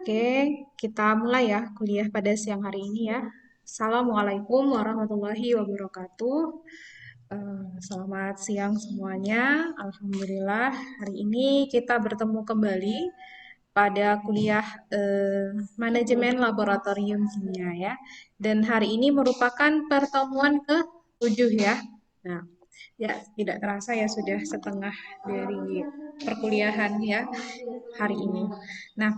Oke, kita mulai ya kuliah pada siang hari ini ya. Assalamualaikum warahmatullahi wabarakatuh. Selamat siang semuanya. Alhamdulillah hari ini kita bertemu kembali pada kuliah manajemen laboratorium kimia ya. Dan hari ini merupakan pertemuan ke-7 ya. Nah, ya, tidak terasa ya sudah setengah dari perkuliahan ya hari ini. Nah,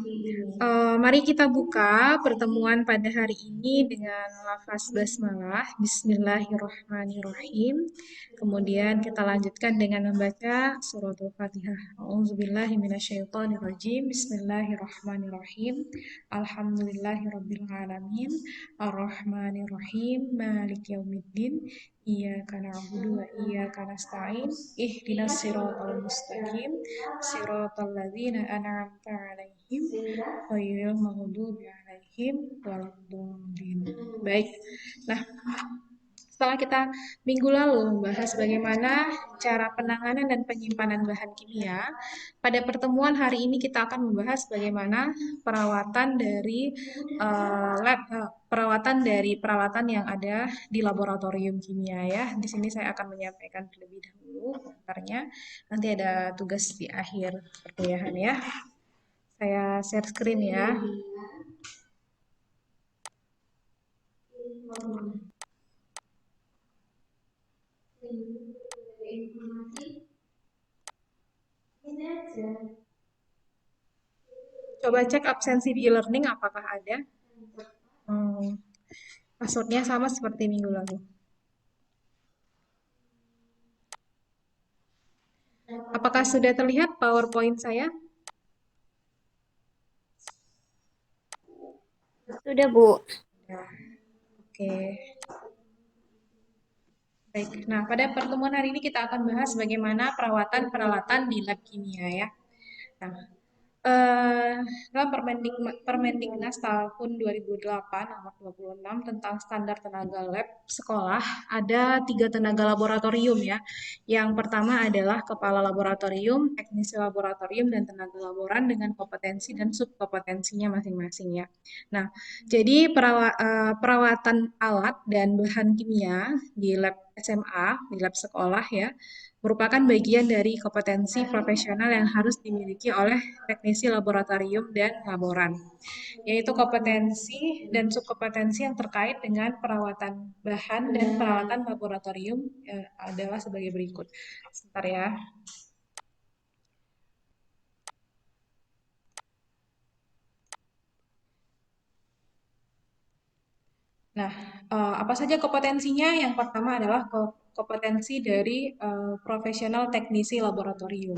mari kita buka pertemuan pada hari ini dengan lafaz basmalah, Bismillahirrahmanirrahim. Kemudian kita lanjutkan dengan membaca suratul Fatihah. A'udzubillahiminasyaitonirrajim. Bismillahirrahmanirrahim. Alhamdulillahirrabbilalamin. Ar-Rahmanirrahim. Malik yaumiddin. Iyyaka na'budu wa iyyaka nasta'in. Ihdinas siratal mustaqim. Siratal ladzina an'amta 'alaihim ghairil maghdubi 'alaihim waladdallin. Baik. Nah, setelah kita minggu lalu membahas bagaimana cara penanganan dan penyimpanan bahan kimia, pada pertemuan hari ini kita akan membahas bagaimana perawatan dari perawatan dari peralatan yang ada di laboratorium kimia ya. Di sini saya akan menyampaikan terlebih dahulu komentarnya. Nanti ada tugas di akhir perkuliahan ya. Saya share screen ya. Coba cek absensi di e-learning apakah ada. Passwordnya sama seperti minggu lalu. Apakah sudah terlihat PowerPoint saya? Sudah, Bu. Ya, oke. Baik, nah pada pertemuan hari ini kita akan bahas bagaimana perawatan peralatan di lab kimia ya. Nah, dalam Permendiknas tahun 2008 nomor 26 tentang standar tenaga lab sekolah ada 3 tenaga laboratorium ya. Yang pertama adalah kepala laboratorium, teknisi laboratorium, dan tenaga laboran dengan kompetensi dan subkompetensinya masing-masing ya. Nah, jadi perawatan alat dan bahan kimia di lab SMA, di lab sekolah ya, merupakan bagian dari kompetensi profesional yang harus dimiliki oleh teknisi laboratorium dan laboran, yaitu kompetensi dan subkompetensi yang terkait dengan perawatan bahan dan peralatan laboratorium adalah sebagai berikut. Sebentar ya. Nah, apa saja kompetensinya? Yang pertama adalah kompetensi dari profesional teknisi laboratorium.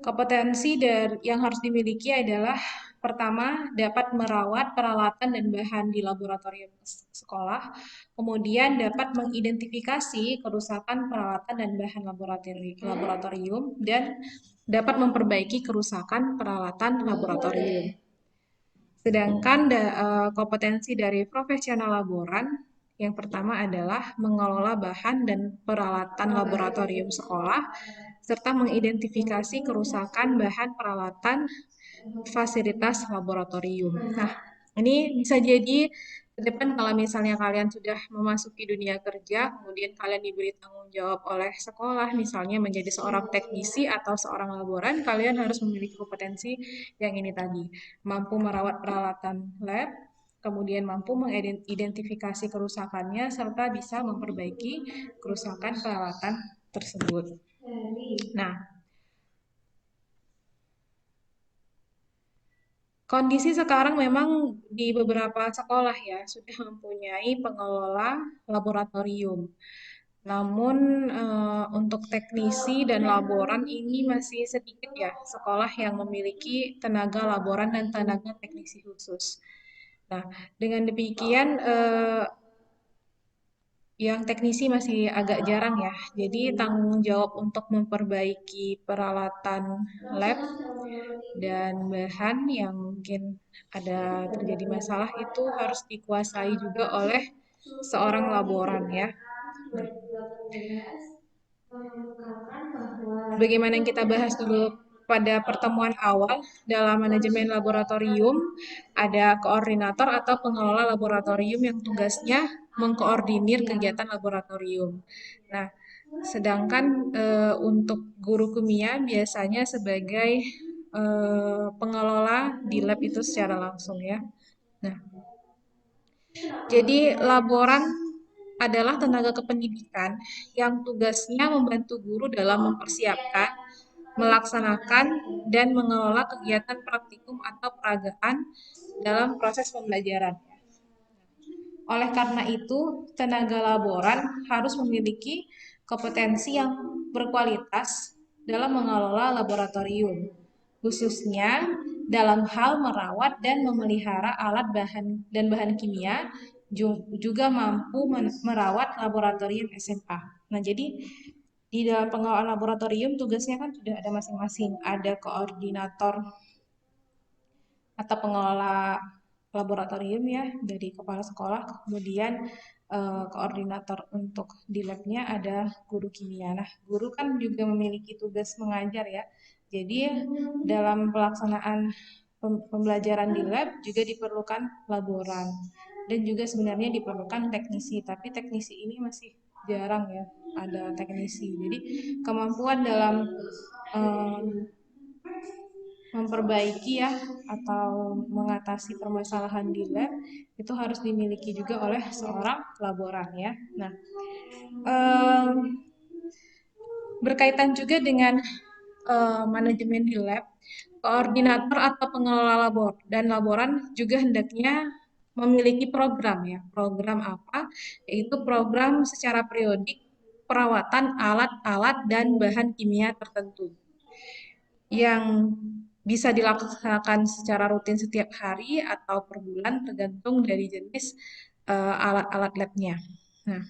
Kompetensi yang harus dimiliki adalah pertama dapat merawat peralatan dan bahan di laboratorium sekolah, kemudian dapat mengidentifikasi kerusakan peralatan dan bahan laboratorium, dan dapat memperbaiki kerusakan peralatan laboratorium. Sedangkan kompetensi dari profesional laboran yang pertama adalah mengelola bahan dan peralatan laboratorium sekolah, serta mengidentifikasi kerusakan bahan peralatan fasilitas laboratorium. Nah, ini bisa jadi ke depan kalau misalnya kalian sudah memasuki dunia kerja, kemudian kalian diberi tanggung jawab oleh sekolah, misalnya menjadi seorang teknisi atau seorang laboran, kalian harus memiliki kompetensi yang ini tadi. Mampu merawat peralatan lab, kemudian mampu mengidentifikasi kerusakannya, serta bisa memperbaiki kerusakan peralatan tersebut. Nah, kondisi sekarang memang di beberapa sekolah ya sudah mempunyai pengelola laboratorium. Namun untuk teknisi dan laboran ini masih sedikit ya sekolah yang memiliki tenaga laboran dan tenaga teknisi khusus. Nah, dengan demikian yang teknisi masih agak jarang ya. Jadi tanggung jawab untuk memperbaiki peralatan lab dan bahan yang mungkin ada terjadi masalah itu harus dikuasai juga oleh seorang laboran ya. Bagaimana yang kita bahas dulu pada pertemuan awal dalam manajemen laboratorium ada koordinator atau pengelola laboratorium yang tugasnya mengkoordinir kegiatan laboratorium. Nah, sedangkan untuk guru kimia biasanya sebagai pengelola di lab itu secara langsung ya. Nah, jadi laboran adalah tenaga kependidikan yang tugasnya membantu guru dalam mempersiapkan, melaksanakan, dan mengelola kegiatan praktikum atau peragaan dalam proses pembelajaran. Oleh karena itu, tenaga laboran harus memiliki kompetensi yang berkualitas dalam mengelola laboratorium, khususnya dalam hal merawat dan memelihara alat dan bahan kimia, juga mampu merawat laboratorium SMA. Nah, jadi di dalam pengelolaan laboratorium tugasnya kan sudah ada masing-masing, ada koordinator atau pengelola laboratorium ya dari kepala sekolah, kemudian koordinator untuk di labnya ada guru kimia. Nah, guru kan juga memiliki tugas mengajar ya. Jadi dalam pelaksanaan pembelajaran di lab juga diperlukan laboran dan juga sebenarnya diperlukan teknisi, tapi teknisi ini masih jarang ya ada teknisi. Jadi kemampuan dalam memperbaiki ya atau mengatasi permasalahan di lab itu harus dimiliki juga oleh seorang laboran ya. Nah, berkaitan juga dengan manajemen di lab, koordinator atau pengelola labor dan laboran juga hendaknya memiliki program ya. Program apa? Yaitu program secara periodik perawatan alat-alat dan bahan kimia tertentu yang bisa dilaksanakan secara rutin setiap hari atau per bulan tergantung dari jenis alat-alat labnya. Nah,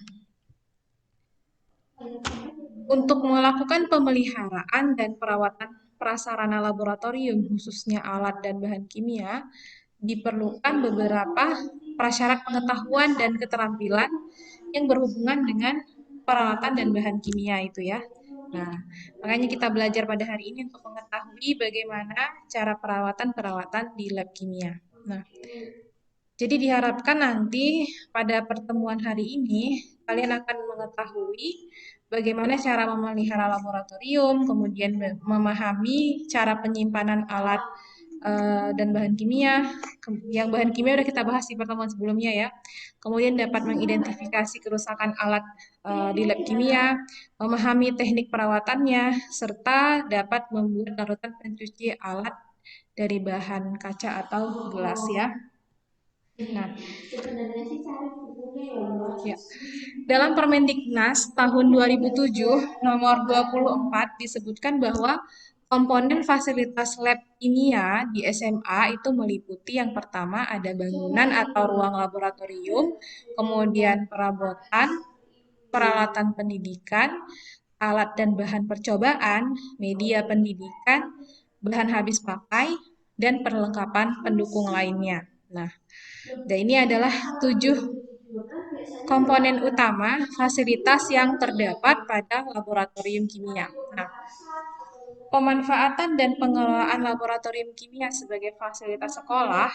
untuk melakukan pemeliharaan dan perawatan prasarana laboratorium, khususnya alat dan bahan kimia, diperlukan beberapa prasyarat pengetahuan dan keterampilan yang berhubungan dengan peralatan dan bahan kimia itu ya. Nah, makanya kita belajar pada hari ini untuk mengetahui bagaimana cara perawatan-perawatan di lab kimia. Nah, jadi diharapkan nanti pada pertemuan hari ini kalian akan mengetahui bagaimana cara memelihara laboratorium, kemudian memahami cara penyimpanan alat dan bahan kimia. Yang bahan kimia sudah kita bahas di pertemuan sebelumnya ya. Kemudian dapat mengidentifikasi kerusakan alat di lab kimia, memahami teknik perawatannya, serta dapat membuat larutan pencuci alat dari bahan kaca atau gelas ya. Nah, ya. Dalam Permendiknas tahun 2007 nomor 24 disebutkan bahwa komponen fasilitas lab kimia di SMA itu meliputi yang pertama ada bangunan atau ruang laboratorium, kemudian perabotan, peralatan pendidikan, alat dan bahan percobaan, media pendidikan, bahan habis pakai, dan perlengkapan pendukung lainnya. Nah, dan ini adalah 7 komponen utama fasilitas yang terdapat pada laboratorium kimia. Nah, pemanfaatan dan pengelolaan laboratorium kimia sebagai fasilitas sekolah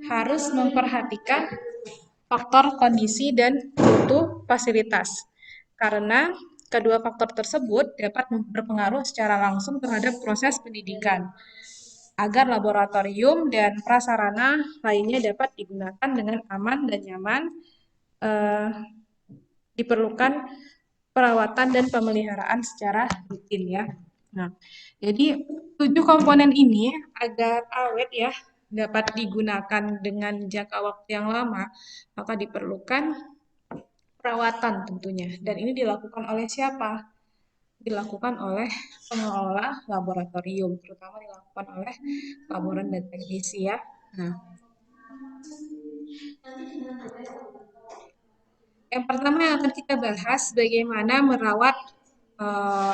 harus memperhatikan faktor kondisi dan mutu fasilitas. Karena kedua faktor tersebut dapat berpengaruh secara langsung terhadap proses pendidikan agar laboratorium dan prasarana lainnya dapat digunakan dengan aman dan nyaman. Diperlukan perawatan dan pemeliharaan secara rutin ya. Nah, jadi 7 komponen ini agar awet ya dapat digunakan dengan jangka waktu yang lama, maka diperlukan perawatan tentunya. Dan ini dilakukan oleh siapa? Dilakukan oleh pengelola laboratorium, terutama dilakukan oleh laboran dan teknisi ya. Nah, yang pertama yang akan kita bahas bagaimana merawat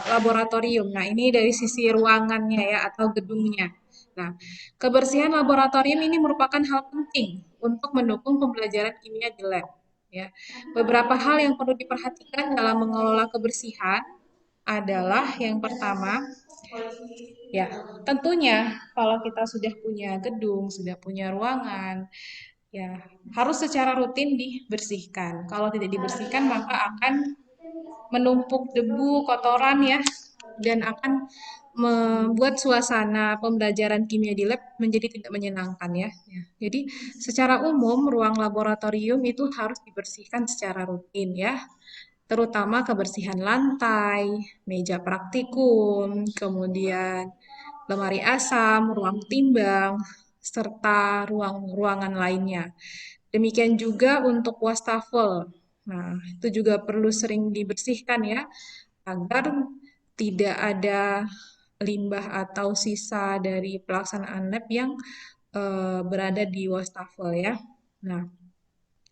laboratorium. Nah, ini dari sisi ruangannya ya atau gedungnya. Nah, kebersihan laboratorium ini merupakan hal penting untuk mendukung pembelajaran kimia di lab. Ya, beberapa hal yang perlu diperhatikan dalam mengelola kebersihan adalah yang pertama, ya tentunya kalau kita sudah punya gedung, sudah punya ruangan, ya harus secara rutin dibersihkan. Kalau tidak dibersihkan maka akan menumpuk debu, kotoran ya, dan akan membuat suasana pembelajaran kimia di lab menjadi tidak menyenangkan ya. Jadi secara umum ruang laboratorium itu harus dibersihkan secara rutin ya, terutama kebersihan lantai, meja praktikum, kemudian lemari asam, ruang timbang, serta ruangan lainnya. Demikian juga untuk wastafel. Nah, itu juga perlu sering dibersihkan ya, agar tidak ada limbah atau sisa dari pelaksanaan lab yang berada di wastafel ya. Nah,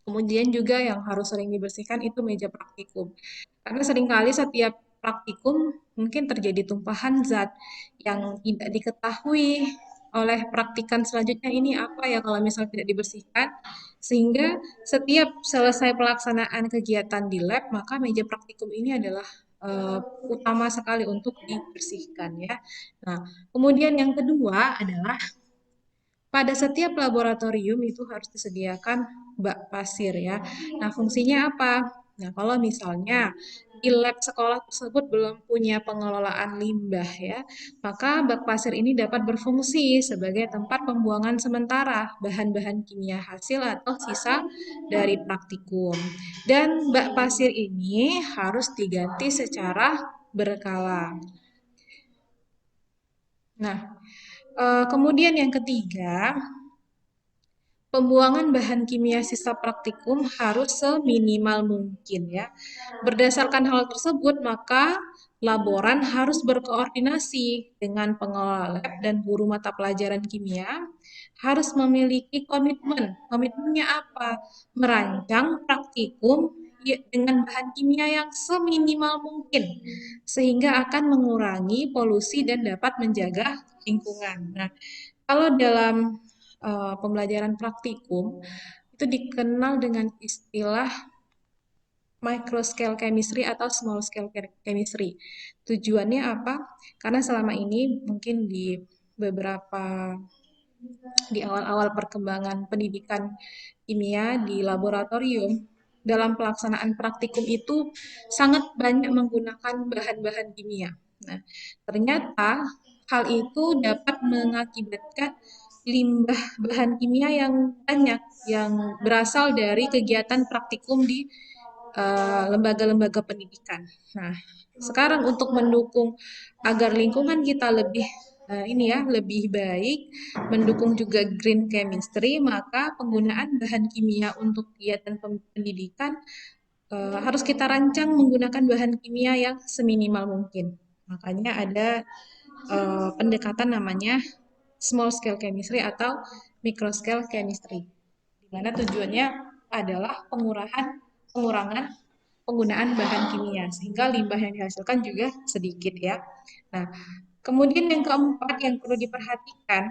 kemudian juga yang harus sering dibersihkan itu meja praktikum. Karena seringkali setiap praktikum mungkin terjadi tumpahan zat yang tidak diketahui oleh praktikan selanjutnya ini apa ya kalau misalnya tidak dibersihkan. Sehingga setiap selesai pelaksanaan kegiatan di lab, maka meja praktikum ini adalah utama sekali untuk dibersihkan ya. Nah, kemudian yang kedua adalah pada setiap laboratorium itu harus disediakan bak pasir ya. Nah, fungsinya apa? Nah, kalau misalnya di lab sekolah tersebut belum punya pengelolaan limbah ya, maka bak pasir ini dapat berfungsi sebagai tempat pembuangan sementara bahan-bahan kimia hasil atau sisa dari praktikum. Dan bak pasir ini harus diganti secara berkala. Nah, kemudian yang ketiga, pembuangan bahan kimia sisa praktikum harus seminimal mungkin ya. Berdasarkan hal tersebut, maka laboran harus berkoordinasi dengan pengelola lab dan guru mata pelajaran kimia harus memiliki komitmen. Komitmennya apa? Merancang praktikum dengan bahan kimia yang seminimal mungkin sehingga akan mengurangi polusi dan dapat menjaga lingkungan. Nah, kalau dalam pembelajaran praktikum itu dikenal dengan istilah micro scale chemistry atau small scale chemistry. Tujuannya apa? Karena selama ini mungkin di awal-awal perkembangan pendidikan kimia di laboratorium dalam pelaksanaan praktikum itu sangat banyak menggunakan bahan-bahan kimia. Nah, ternyata hal itu dapat mengakibatkan limbah bahan kimia yang banyak yang berasal dari kegiatan praktikum di lembaga-lembaga pendidikan. Nah, sekarang untuk mendukung agar lingkungan kita lebih baik, mendukung juga green chemistry, maka penggunaan bahan kimia untuk kegiatan pendidikan harus kita rancang menggunakan bahan kimia yang seminimal mungkin. Makanya ada pendekatan namanya small scale chemistry atau micro scale chemistry, di mana tujuannya adalah pengurangan penggunaan bahan kimia sehingga limbah yang dihasilkan juga sedikit ya. Nah, kemudian yang keempat yang perlu diperhatikan,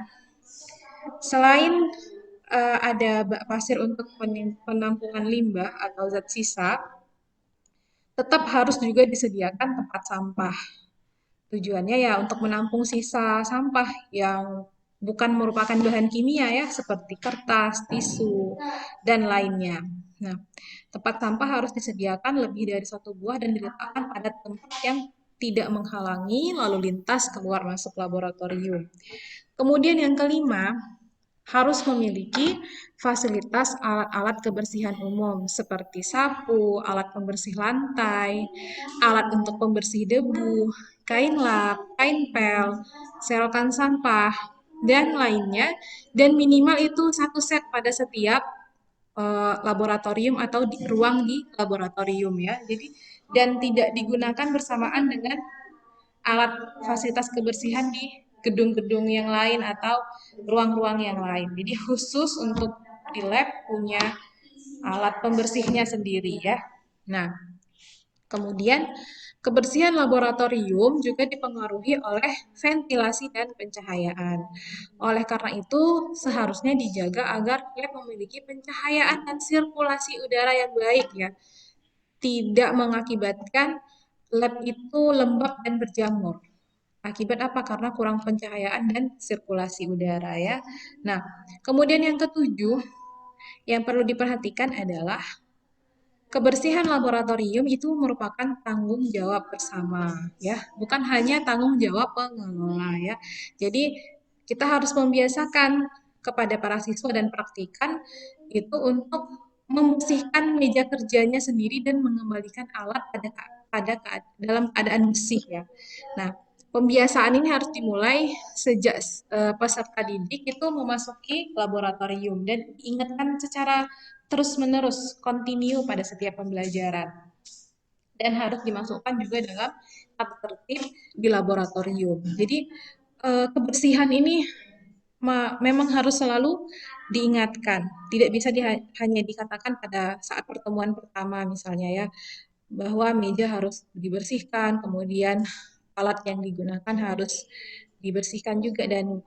selain ada bak pasir untuk penampungan limbah atau zat sisa, tetap harus juga disediakan tempat sampah. Tujuannya ya untuk menampung sisa sampah yang bukan merupakan bahan kimia ya, seperti kertas, tisu, dan lainnya. Nah, tempat sampah harus disediakan lebih dari satu buah dan diletakkan pada tempat yang tidak menghalangi lalu lintas keluar masuk laboratorium. Kemudian yang kelima, harus memiliki fasilitas alat-alat kebersihan umum seperti sapu, alat pembersih lantai, alat untuk pembersih debu, kain lap, kain pel, selokan sampah, dan lainnya. Dan minimal itu satu set pada setiap laboratorium atau ruang di laboratorium ya. Jadi dan tidak digunakan bersamaan dengan alat fasilitas kebersihan di gedung-gedung yang lain atau ruang-ruang yang lain. Jadi khusus untuk di lab punya alat pembersihnya sendiri ya. Nah, kemudian kebersihan laboratorium juga dipengaruhi oleh ventilasi dan pencahayaan. Oleh karena itu, seharusnya dijaga agar lab memiliki pencahayaan dan sirkulasi udara yang baik ya. Tidak mengakibatkan lab itu lembab dan berjamur. Akibat apa? Karena kurang pencahayaan dan sirkulasi udara ya. Nah, kemudian yang ketujuh yang perlu diperhatikan adalah kebersihan laboratorium itu merupakan tanggung jawab bersama ya, bukan hanya tanggung jawab pengelola ya. Jadi kita harus membiasakan kepada para siswa dan praktikan itu untuk membersihkan meja kerjanya sendiri dan mengembalikan alat dalam keadaan bersih ya. Nah, pembiasaan ini harus dimulai sejak peserta didik itu memasuki laboratorium dan ingatkan secara terus-menerus, continue pada setiap pembelajaran. Dan harus dimasukkan juga dalam tata tertib di laboratorium. Jadi kebersihan ini memang harus selalu diingatkan. Tidak bisa hanya dikatakan pada saat pertemuan pertama misalnya ya, bahwa meja harus dibersihkan, kemudian alat yang digunakan harus dibersihkan juga dan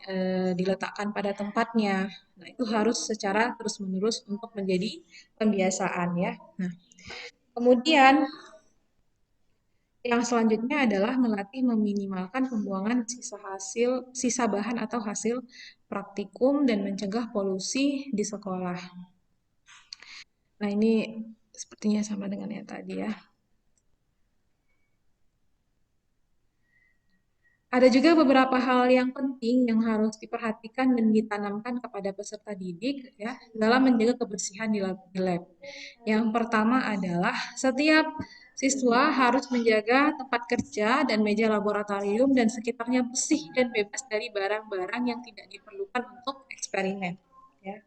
diletakkan pada tempatnya. Nah, itu harus secara terus-menerus untuk menjadi pembiasaan ya. Nah, kemudian yang selanjutnya adalah melatih meminimalkan pembuangan sisa bahan atau hasil praktikum dan mencegah polusi di sekolah. Nah, ini sepertinya sama dengan yang tadi ya. Ada juga beberapa hal yang penting yang harus diperhatikan dan ditanamkan kepada peserta didik ya dalam menjaga kebersihan di lab. Yang pertama adalah setiap siswa harus menjaga tempat kerja dan meja laboratorium dan sekitarnya bersih dan bebas dari barang-barang yang tidak diperlukan untuk eksperimen. Ya.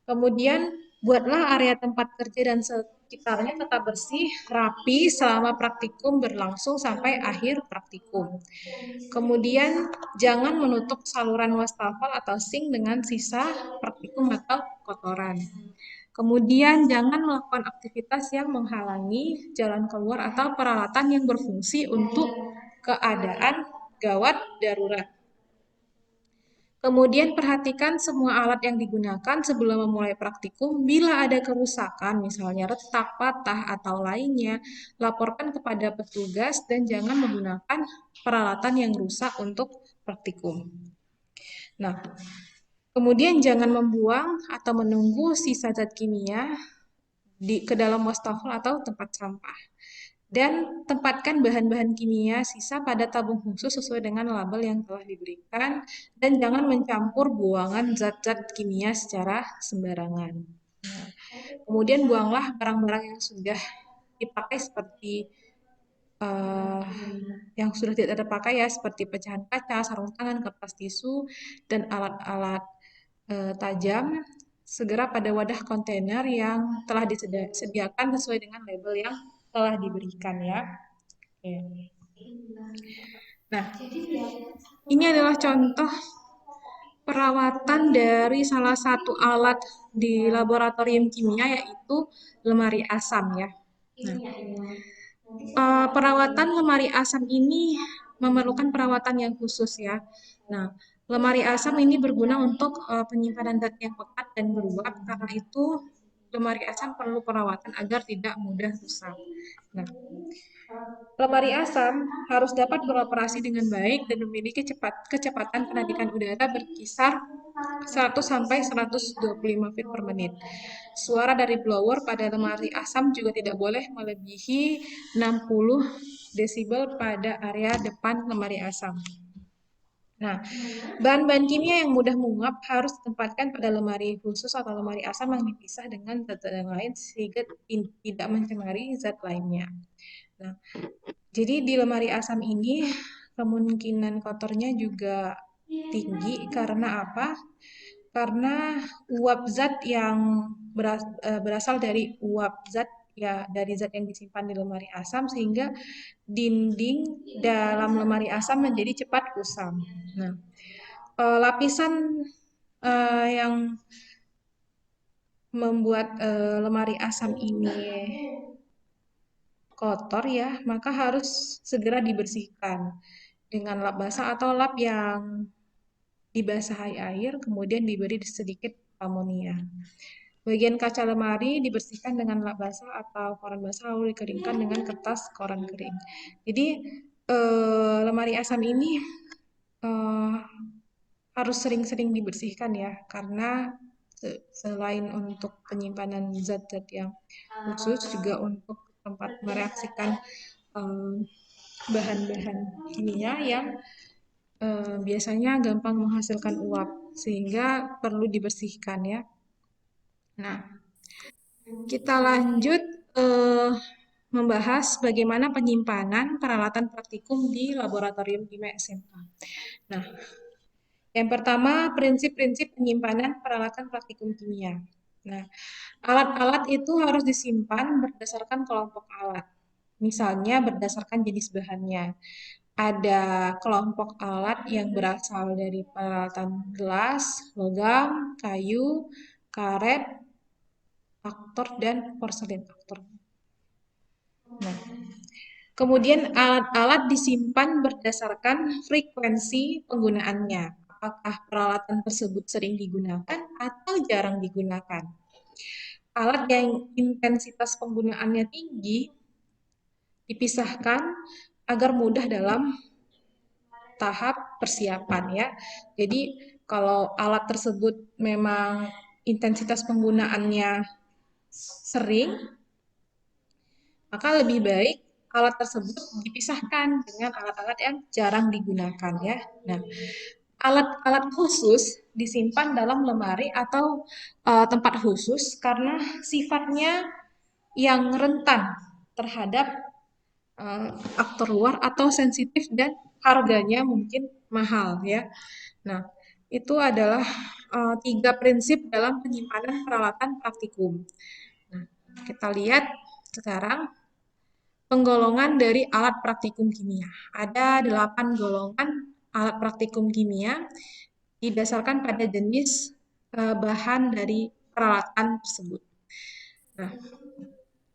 Kemudian buatlah area tempat kerja dan sekitarnya tetap bersih, rapi selama praktikum berlangsung sampai akhir praktikum. Kemudian jangan menutup saluran wastafel atau sink dengan sisa praktikum atau kotoran. Kemudian jangan melakukan aktivitas yang menghalangi jalan keluar atau peralatan yang berfungsi untuk keadaan gawat darurat. Kemudian perhatikan semua alat yang digunakan sebelum memulai praktikum. Bila ada kerusakan, misalnya retak, patah, atau lainnya, laporkan kepada petugas dan jangan menggunakan peralatan yang rusak untuk praktikum. Nah, kemudian jangan membuang atau menunggu sisa zat kimia ke dalam wastafel atau tempat sampah. Dan tempatkan bahan-bahan kimia sisa pada tabung khusus sesuai dengan label yang telah diberikan dan jangan mencampur buangan zat-zat kimia secara sembarangan. Nah, kemudian buanglah barang-barang yang sudah dipakai seperti uh, yang sudah tidak terpakai ya seperti pecahan kaca, sarung tangan, kertas tisu, dan alat-alat tajam segera pada wadah kontainer yang telah disediakan sesuai dengan label yang telah diberikan ya. Oke. Nah, ini adalah contoh perawatan dari salah satu alat di laboratorium kimia yaitu lemari asam ya. Nah, perawatan lemari asam ini memerlukan perawatan yang khusus ya. Nah, lemari asam ini berguna untuk penyimpanan zat yang pekat dan beruap. Karena itu, lemari asam perlu perawatan agar tidak mudah rusak. Nah, lemari asam harus dapat beroperasi dengan baik dan memiliki kecepatan penadikan udara berkisar 100 sampai 125 feet per menit. Suara dari blower pada lemari asam juga tidak boleh melebihi 60 desibel pada area depan lemari asam. Nah, bahan-bahan kimia yang mudah menguap harus ditempatkan pada lemari khusus atau lemari asam yang dipisah dengan zat-zat yang lain sehingga tidak mencemari zat lainnya. Nah, jadi di lemari asam ini kemungkinan kotornya juga tinggi karena apa? Karena uap zat yang berasal dari uap zat ya dari zat yang disimpan di lemari asam sehingga dinding dalam lemari asam menjadi cepat kusam. Nah, lapisan yang membuat lemari asam ini kotor ya, maka harus segera dibersihkan dengan lap basah atau lap yang dibasahi air, kemudian diberi sedikit amonia. Bagian kaca lemari dibersihkan dengan lap basah atau koran basah lalu dikeringkan dengan kertas koran kering. Jadi lemari asam ini eh, harus sering-sering dibersihkan ya, karena selain untuk penyimpanan zat-zat yang khusus juga untuk tempat mereaksikan eh, bahan-bahan kimia yang biasanya gampang menghasilkan uap sehingga perlu dibersihkan ya. Nah, kita lanjut eh, membahas bagaimana penyimpanan peralatan praktikum di laboratorium kimia SMK. Nah, yang pertama prinsip-prinsip penyimpanan peralatan praktikum kimia. Nah, alat-alat itu harus disimpan berdasarkan kelompok alat. Misalnya berdasarkan jenis bahannya. Ada kelompok alat yang berasal dari peralatan gelas, logam, kayu, karet, aktor, dan porselen aktor. Nah, kemudian alat-alat disimpan berdasarkan frekuensi penggunaannya. Apakah peralatan tersebut sering digunakan atau jarang digunakan? Alat yang intensitas penggunaannya tinggi dipisahkan agar mudah dalam tahap persiapan ya. Jadi kalau alat tersebut memang intensitas penggunaannya sering, maka lebih baik alat tersebut dipisahkan dengan alat-alat yang jarang digunakan ya. Nah, alat-alat khusus disimpan dalam lemari atau tempat khusus karena sifatnya yang rentan terhadap uh, aktor luar atau sensitif dan harganya mungkin mahal ya. Nah, itu adalah tiga prinsip dalam penyimpanan peralatan praktikum. Nah, kita lihat sekarang penggolongan dari alat praktikum kimia. Ada 8 golongan alat praktikum kimia didasarkan pada jenis bahan dari peralatan tersebut. Nah,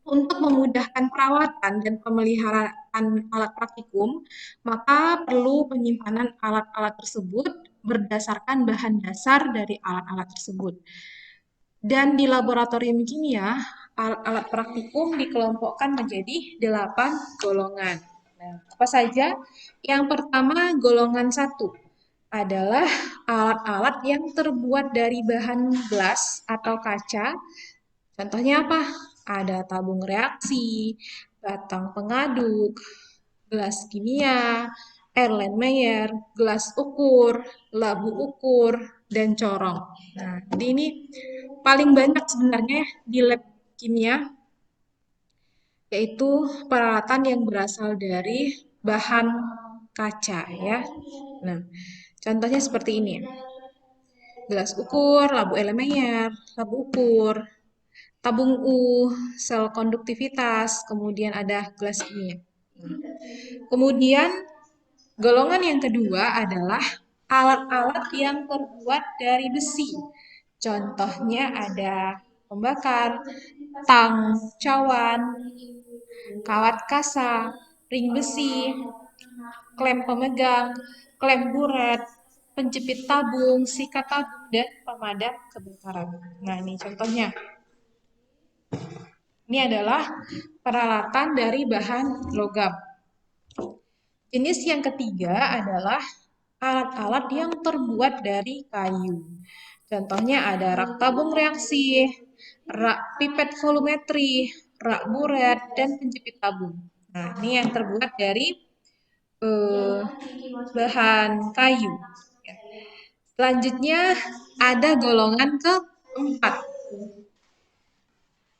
untuk memudahkan perawatan dan pemeliharaan alat praktikum, maka perlu penyimpanan alat-alat tersebut berdasarkan bahan dasar dari alat-alat tersebut. Dan di laboratorium kimia, alat-alat praktikum dikelompokkan menjadi 8 golongan. Nah, apa saja? Yang pertama, golongan 1 adalah alat-alat yang terbuat dari bahan gelas atau kaca. Contohnya apa? Ada tabung reaksi, batang pengaduk, gelas kimia, Erlenmeyer, gelas ukur, labu ukur, dan corong. Nah, jadi ini paling banyak sebenarnya di lab kimia, yaitu peralatan yang berasal dari bahan kaca ya. Nah, contohnya seperti ini. Gelas ukur, labu Erlenmeyer, labu ukur, tabung U, sel konduktivitas, kemudian ada gelas kimia. Kemudian golongan yang kedua adalah alat-alat yang terbuat dari besi. Contohnya ada pembakar, tang, cawan, kawat kasa, ring besi, klem pemegang, klem buret, penjepit tabung, sikat tabung, dan pemadam kebakaran. Nah, ini contohnya. Ini adalah peralatan dari bahan logam. Jenis yang ketiga adalah alat-alat yang terbuat dari kayu. Contohnya ada rak tabung reaksi, rak pipet volumetri, rak buret, dan penjepit tabung. Nah, ini yang terbuat dari eh, bahan kayu. Selanjutnya ada golongan keempat,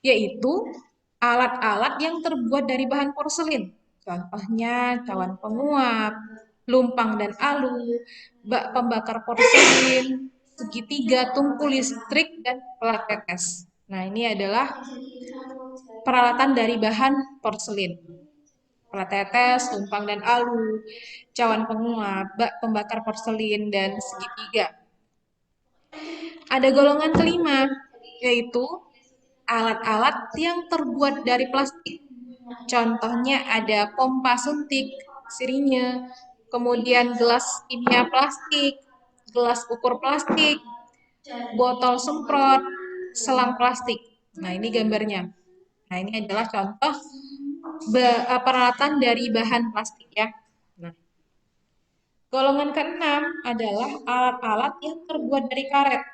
yaitu alat-alat yang terbuat dari bahan porselin. Contohnya cawan penguap, lumpang dan alu, bak pembakar porselin, segitiga, tungku listrik, dan pelat tetes. Nah, ini adalah peralatan dari bahan porselin. Pelat tetes, lumpang dan alu, cawan penguap, bak pembakar porselin, dan segitiga. Ada golongan kelima, yaitu alat-alat yang terbuat dari plastik. Contohnya ada pompa suntik, sirine, kemudian gelas kimia plastik, gelas ukur plastik, botol semprot, selang plastik. Nah, ini gambarnya. Nah, ini adalah contoh peralatan dari bahan plastik ya. Nah, golongan keenam adalah alat-alat yang terbuat dari karet.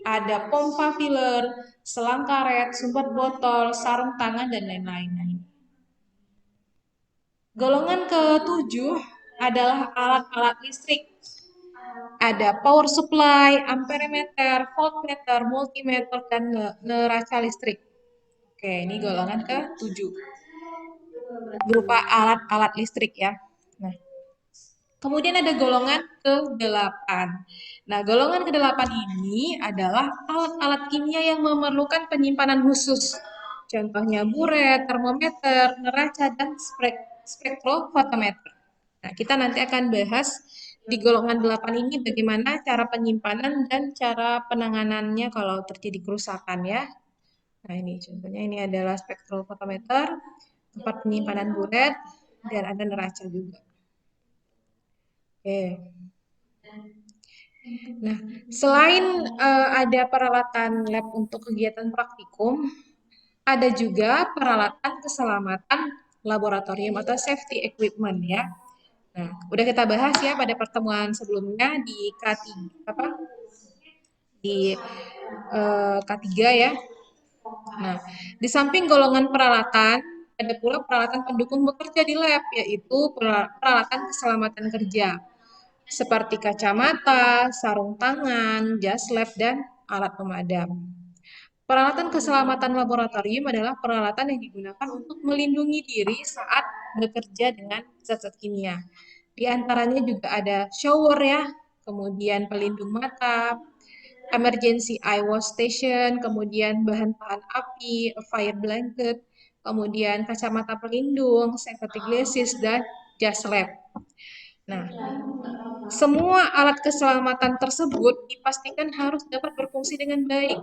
Ada pompa filler, selang karet, sumbat botol, sarung tangan, dan lain-lain. Golongan ketujuh adalah alat-alat listrik. Ada power supply, amperemeter, voltmeter, multimeter, dan neraca listrik. Oke, ini golongan ke-7. Berupa alat-alat listrik ya. Nah, kemudian ada golongan ke-8. Nah, golongan ke-8 ini adalah alat-alat kimia yang memerlukan penyimpanan khusus. Contohnya buret, termometer, neraca, dan spektrofotometer. Nah, kita nanti akan bahas di golongan 8 ini bagaimana cara penyimpanan dan cara penanganannya kalau terjadi kerusakan ya. Nah, ini contohnya ini adalah spektrofotometer, tempat penyimpanan buret, dan ada neraca juga. Oke. Nah, selain ada peralatan lab untuk kegiatan praktikum, ada juga peralatan keselamatan laboratorium atau safety equipment ya. Nah, udah kita bahas ya pada pertemuan sebelumnya di K3 apa? Di K3 ya. Nah, di samping golongan peralatan, ada pula peralatan pendukung bekerja di lab, yaitu peralatan keselamatan kerja, seperti kacamata, sarung tangan, jas lab, dan alat pemadam. Peralatan keselamatan laboratorium adalah peralatan yang digunakan untuk melindungi diri saat bekerja dengan zat-zat kimia. Di antaranya juga ada shower ya, kemudian pelindung mata, emergency eye wash station, kemudian bahan tahan api, fire blanket, kemudian kacamata pelindung, safety glasses, dan jas lab. Nah, semua alat keselamatan tersebut dipastikan harus dapat berfungsi dengan baik,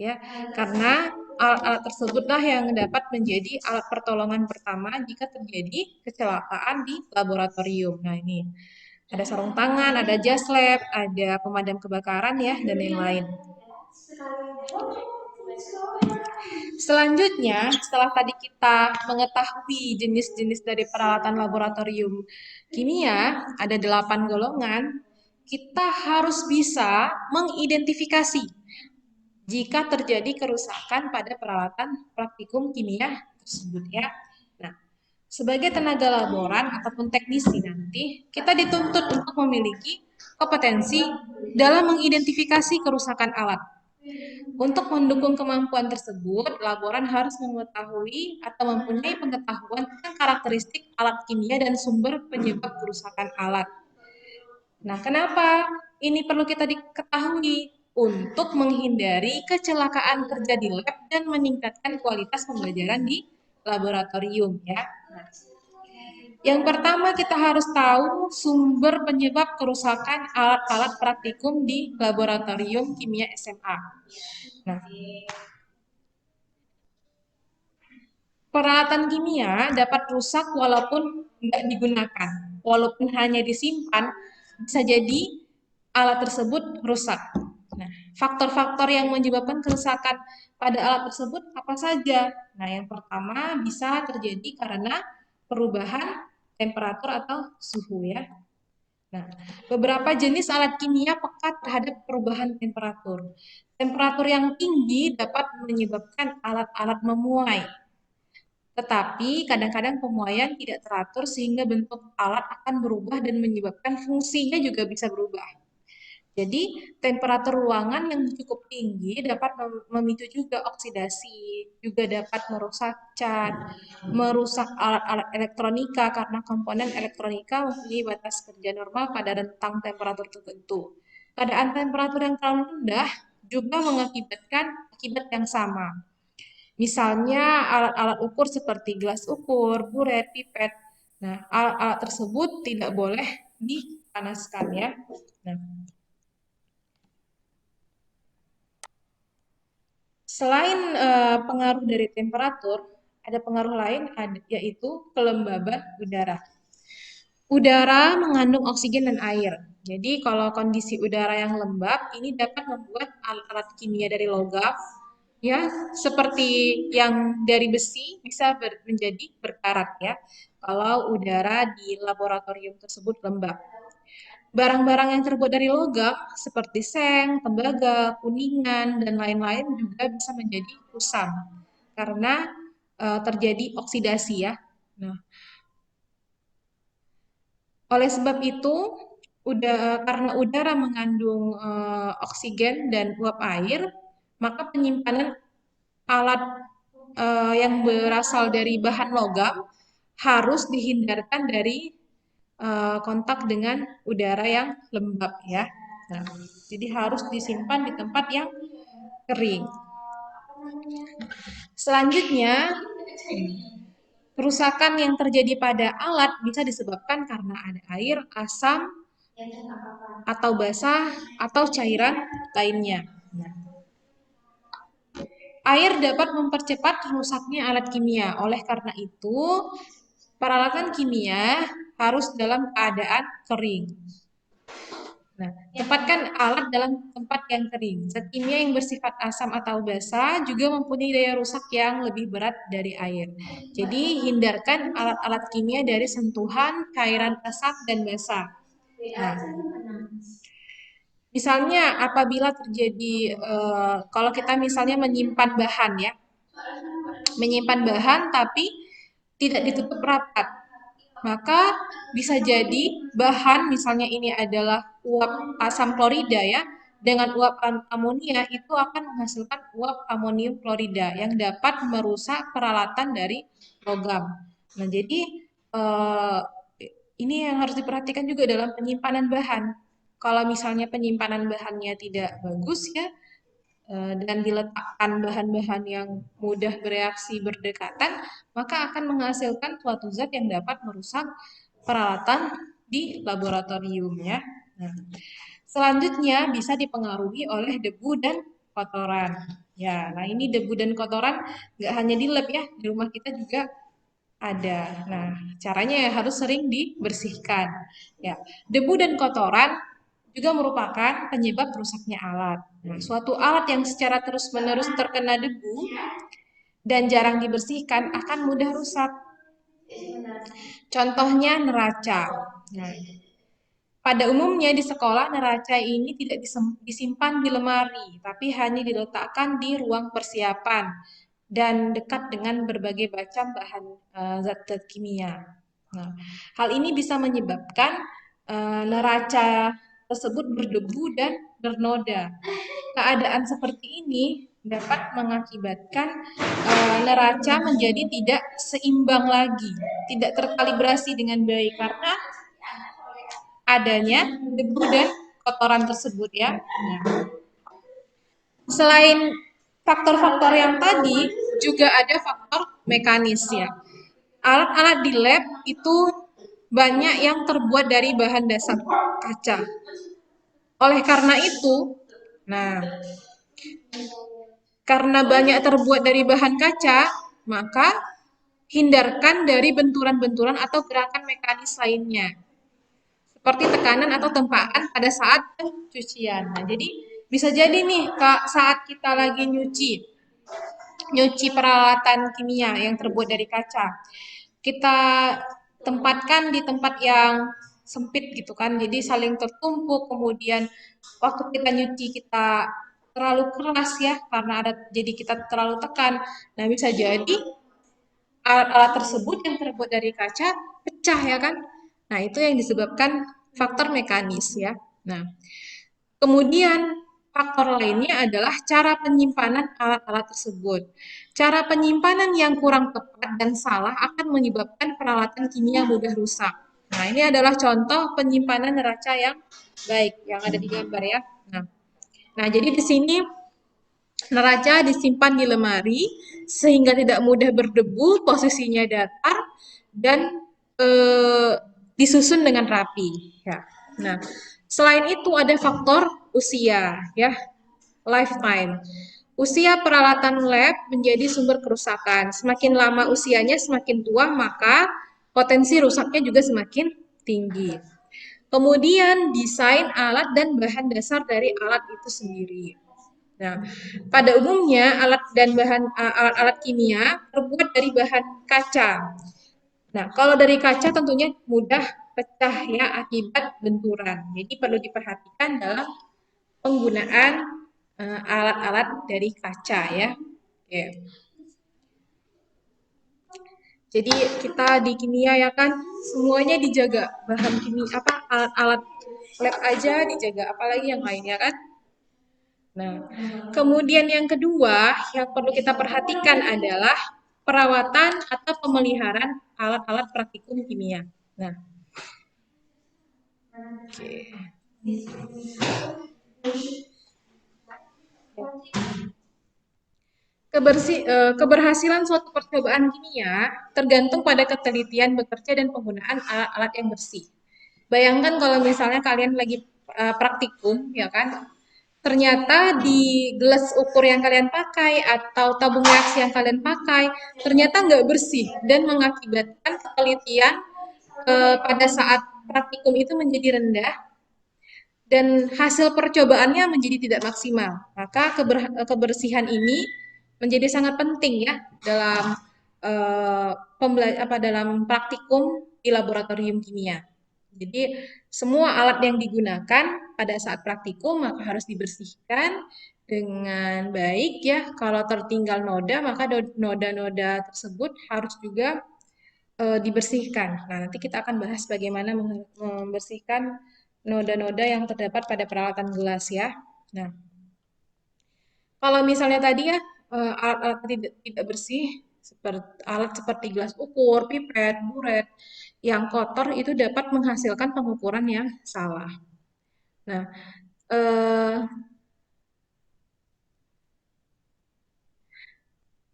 ya, karena alat-alat tersebutlah yang dapat menjadi alat pertolongan pertama jika terjadi kecelakaan di laboratorium. Nah, ini ada sarung tangan, ada jas lab, ada pemadam kebakaran ya, dan lain-lain. Selanjutnya, setelah tadi kita mengetahui jenis-jenis dari peralatan laboratorium kimia, ada 8 golongan, kita harus bisa mengidentifikasi jika terjadi kerusakan pada peralatan praktikum kimia tersebut ya. Nah, sebagai tenaga laboran ataupun teknisi nanti, kita dituntut untuk memiliki kompetensi dalam mengidentifikasi kerusakan alat. Untuk mendukung kemampuan tersebut, laboran harus mengetahui atau mempunyai pengetahuan tentang karakteristik alat kimia dan sumber penyebab kerusakan alat. Nah, kenapa ini perlu kita diketahui? Untuk menghindari kecelakaan kerja di lab dan meningkatkan kualitas pembelajaran di laboratorium ya. Nah, yang pertama kita harus tahu sumber penyebab kerusakan alat-alat praktikum di laboratorium kimia SMA. Nah, peralatan kimia dapat rusak walaupun tidak digunakan. Walaupun hanya disimpan, bisa jadi alat tersebut rusak. Nah, faktor-faktor yang menyebabkan kerusakan pada alat tersebut apa saja? Nah, yang pertama bisa terjadi karena perubahan temperatur atau suhu ya. Nah, beberapa jenis alat kimia peka terhadap perubahan temperatur. Temperatur yang tinggi dapat menyebabkan alat-alat memuai. Tetapi kadang-kadang pemuaian tidak teratur sehingga bentuk alat akan berubah dan menyebabkan fungsinya juga bisa berubah. Jadi temperatur ruangan yang cukup tinggi dapat memicu juga oksidasi, juga dapat merusak cat, merusak alat-alat elektronika karena komponen elektronika mempunyai batas kerja normal pada rentang temperatur tertentu. Keadaan temperatur yang terlalu rendah juga mengakibatkan akibat yang sama. Misalnya alat-alat ukur seperti gelas ukur, buret, pipet. Nah, alat-alat tersebut tidak boleh dipanaskan ya. Nah, selain pengaruh dari temperatur, ada pengaruh lain yaitu kelembaban udara. Udara mengandung oksigen dan air. Jadi kalau kondisi udara yang lembab ini dapat membuat alat-alat kimia dari logam, ya, seperti yang dari besi bisa menjadi berkarat ya, kalau udara di laboratorium tersebut lembab. Barang-barang yang terbuat dari logam seperti seng, tembaga, kuningan, dan lain-lain juga bisa menjadi kusam karena terjadi oksidasi ya. Nah, oleh sebab itu, karena udara mengandung oksigen dan uap air, maka penyimpanan alat yang berasal dari bahan logam harus dihindarkan dari kontak dengan udara yang lembab ya. Nah, jadi harus disimpan di tempat yang kering. Selanjutnya, kerusakan yang terjadi pada alat bisa disebabkan karena ada air, asam, atau basah, atau cairan lainnya. Nah, air dapat mempercepat rusaknya alat kimia. Oleh karena itu, peralatan kimia harus dalam keadaan kering. Nah, tempatkan alat dalam tempat yang kering. Zat kimia yang bersifat asam atau basah juga mempunyai daya rusak yang lebih berat dari air. Jadi, hindarkan alat-alat kimia dari sentuhan cairan asam dan basah. Nah, misalnya apabila terjadi, kalau kita misalnya menyimpan bahan ya, menyimpan bahan tapi tidak ditutup rapat, maka bisa jadi bahan misalnya ini adalah uap asam klorida ya, dengan uap amonia itu akan menghasilkan uap amonium klorida yang dapat merusak peralatan dari logam. Nah, jadi eh, ini yang harus diperhatikan juga dalam penyimpanan bahan. Kalau misalnya penyimpanan bahannya tidak bagus ya, dan diletakkan bahan-bahan yang mudah bereaksi berdekatan, maka akan menghasilkan suatu zat yang dapat merusak peralatan di laboratorium ya. Nah, selanjutnya bisa dipengaruhi oleh debu dan kotoran. Ya, nah ini debu dan kotoran nggak hanya di lab ya, di rumah kita juga ada. Nah, caranya ya harus sering dibersihkan. Ya, debu dan kotoran juga merupakan penyebab rusaknya alat. Nah, suatu alat yang secara terus-menerus terkena debu dan jarang dibersihkan akan mudah rusak. Contohnya neraca. Nah, pada umumnya di sekolah neraca ini tidak disimpan di lemari, tapi hanya diletakkan di ruang persiapan dan dekat dengan berbagai macam bahan zat-zat kimia. Nah, hal ini bisa menyebabkan neraca tersebut berdebu dan bernoda. Keadaan seperti ini dapat mengakibatkan neraca menjadi tidak seimbang lagi, tidak terkalibrasi dengan baik karena adanya debu dan kotoran tersebut ya. Nah, selain faktor-faktor yang tadi, juga ada faktor mekanis ya. Alat-alat di lab itu banyak yang terbuat dari bahan dasar kaca. Oleh karena itu, nah, karena banyak terbuat dari bahan kaca, maka hindarkan dari benturan-benturan atau gerakan mekanis lainnya, seperti tekanan atau tempaan pada saat pencucian. Nah, jadi bisa jadi nih Kak, saat kita lagi nyuci peralatan kimia yang terbuat dari kaca, kita tempatkan di tempat yang sempit gitu kan, jadi saling tertumpuk, kemudian waktu kita nyuci kita terlalu keras ya, karena jadi kita terlalu tekan, nah bisa jadi alat-alat tersebut yang terbuat dari kaca pecah ya kan, nah itu yang disebabkan faktor mekanis ya. Nah, kemudian faktor lainnya adalah cara penyimpanan alat-alat tersebut. Cara penyimpanan yang kurang tepat dan salah akan menyebabkan peralatan kimia mudah rusak. Nah, ini adalah contoh penyimpanan neraca yang baik yang ada di gambar ya. Nah, jadi di sini neraca disimpan di lemari sehingga tidak mudah berdebu, posisinya datar dan disusun dengan rapi. Ya. Nah, selain itu ada faktor usia, ya, lifetime. Usia peralatan lab menjadi sumber kerusakan. Semakin lama usianya, semakin tua, maka potensi rusaknya juga semakin tinggi. Kemudian desain alat dan bahan dasar dari alat itu sendiri. Nah, pada umumnya alat-alat kimia terbuat dari bahan kaca. Nah, kalau dari kaca tentunya mudah pecah ya akibat benturan. Jadi perlu diperhatikan dalam penggunaan alat-alat dari kaca ya. Oke. Jadi kita di kimia ya kan semuanya dijaga, bahan kimia apa alat-alat lab aja dijaga, apalagi yang lainnya kan. Nah, kemudian yang kedua yang perlu kita perhatikan adalah perawatan atau pemeliharaan alat-alat praktikum kimia. Nah, oke. Keberhasilan suatu percobaan kimia tergantung pada ketelitian bekerja dan penggunaan alat-alat yang bersih. Bayangkan kalau misalnya kalian lagi praktikum, ya kan? Ternyata di gelas ukur yang kalian pakai atau tabung reaksi yang kalian pakai ternyata nggak bersih dan mengakibatkan ketelitian pada saat praktikum itu menjadi rendah dan hasil percobaannya menjadi tidak maksimal. Maka kebersihan ini menjadi sangat penting ya dalam dalam praktikum di laboratorium kimia. Jadi semua alat yang digunakan pada saat praktikum maka harus dibersihkan dengan baik ya. Kalau tertinggal noda maka noda-noda tersebut harus juga dibersihkan. Nah, nanti kita akan bahas bagaimana membersihkan noda-noda yang terdapat pada peralatan gelas ya. Nah, kalau misalnya tadi ya alat-alat tidak bersih seperti alat seperti gelas ukur, pipet, buret yang kotor itu dapat menghasilkan pengukuran yang salah. Nah, eh,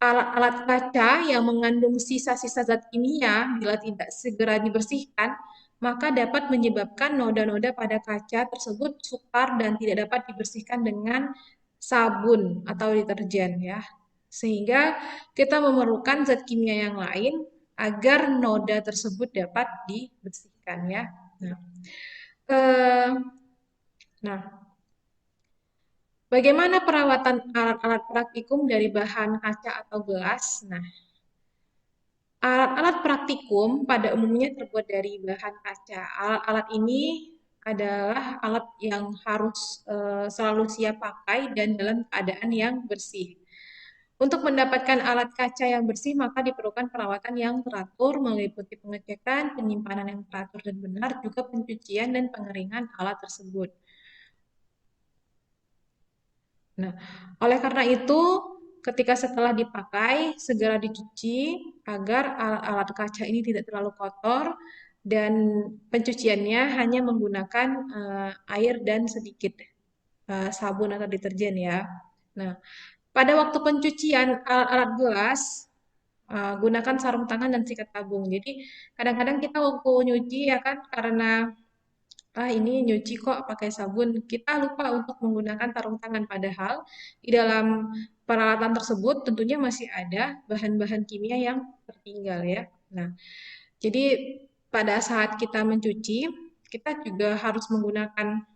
alat-alat kaca yang mengandung sisa-sisa zat kimia bila tidak segera dibersihkan, maka dapat menyebabkan noda-noda pada kaca tersebut sukar dan tidak dapat dibersihkan dengan sabun atau deterjen ya. Sehingga kita memerlukan zat kimia yang lain agar noda tersebut dapat dibersihkan ya. Nah, eh, nah, bagaimana perawatan alat-alat praktikum dari bahan kaca atau gelas? Nah, alat-alat praktikum pada umumnya terbuat dari bahan kaca. Alat-alat ini adalah alat yang harus selalu siap pakai dan dalam keadaan yang bersih. Untuk mendapatkan alat kaca yang bersih, maka diperlukan perawatan yang teratur, meliputi pengecekan, penyimpanan yang teratur dan benar, juga pencucian dan pengeringan alat tersebut. Nah, oleh karena itu, ketika setelah dipakai, segera dicuci agar alat kaca ini tidak terlalu kotor dan pencuciannya hanya menggunakan air dan sedikit sabun atau deterjen ya. Nah, pada waktu pencucian alat-alat gelas, gunakan sarung tangan dan sikat tabung. Jadi, kadang-kadang kita waktu nyuci ya kan karena ini nyuci kok pakai sabun. Kita lupa untuk menggunakan sarung tangan. Padahal di dalam peralatan tersebut tentunya masih ada bahan-bahan kimia yang tertinggal ya. Nah, jadi pada saat kita mencuci, kita juga harus menggunakan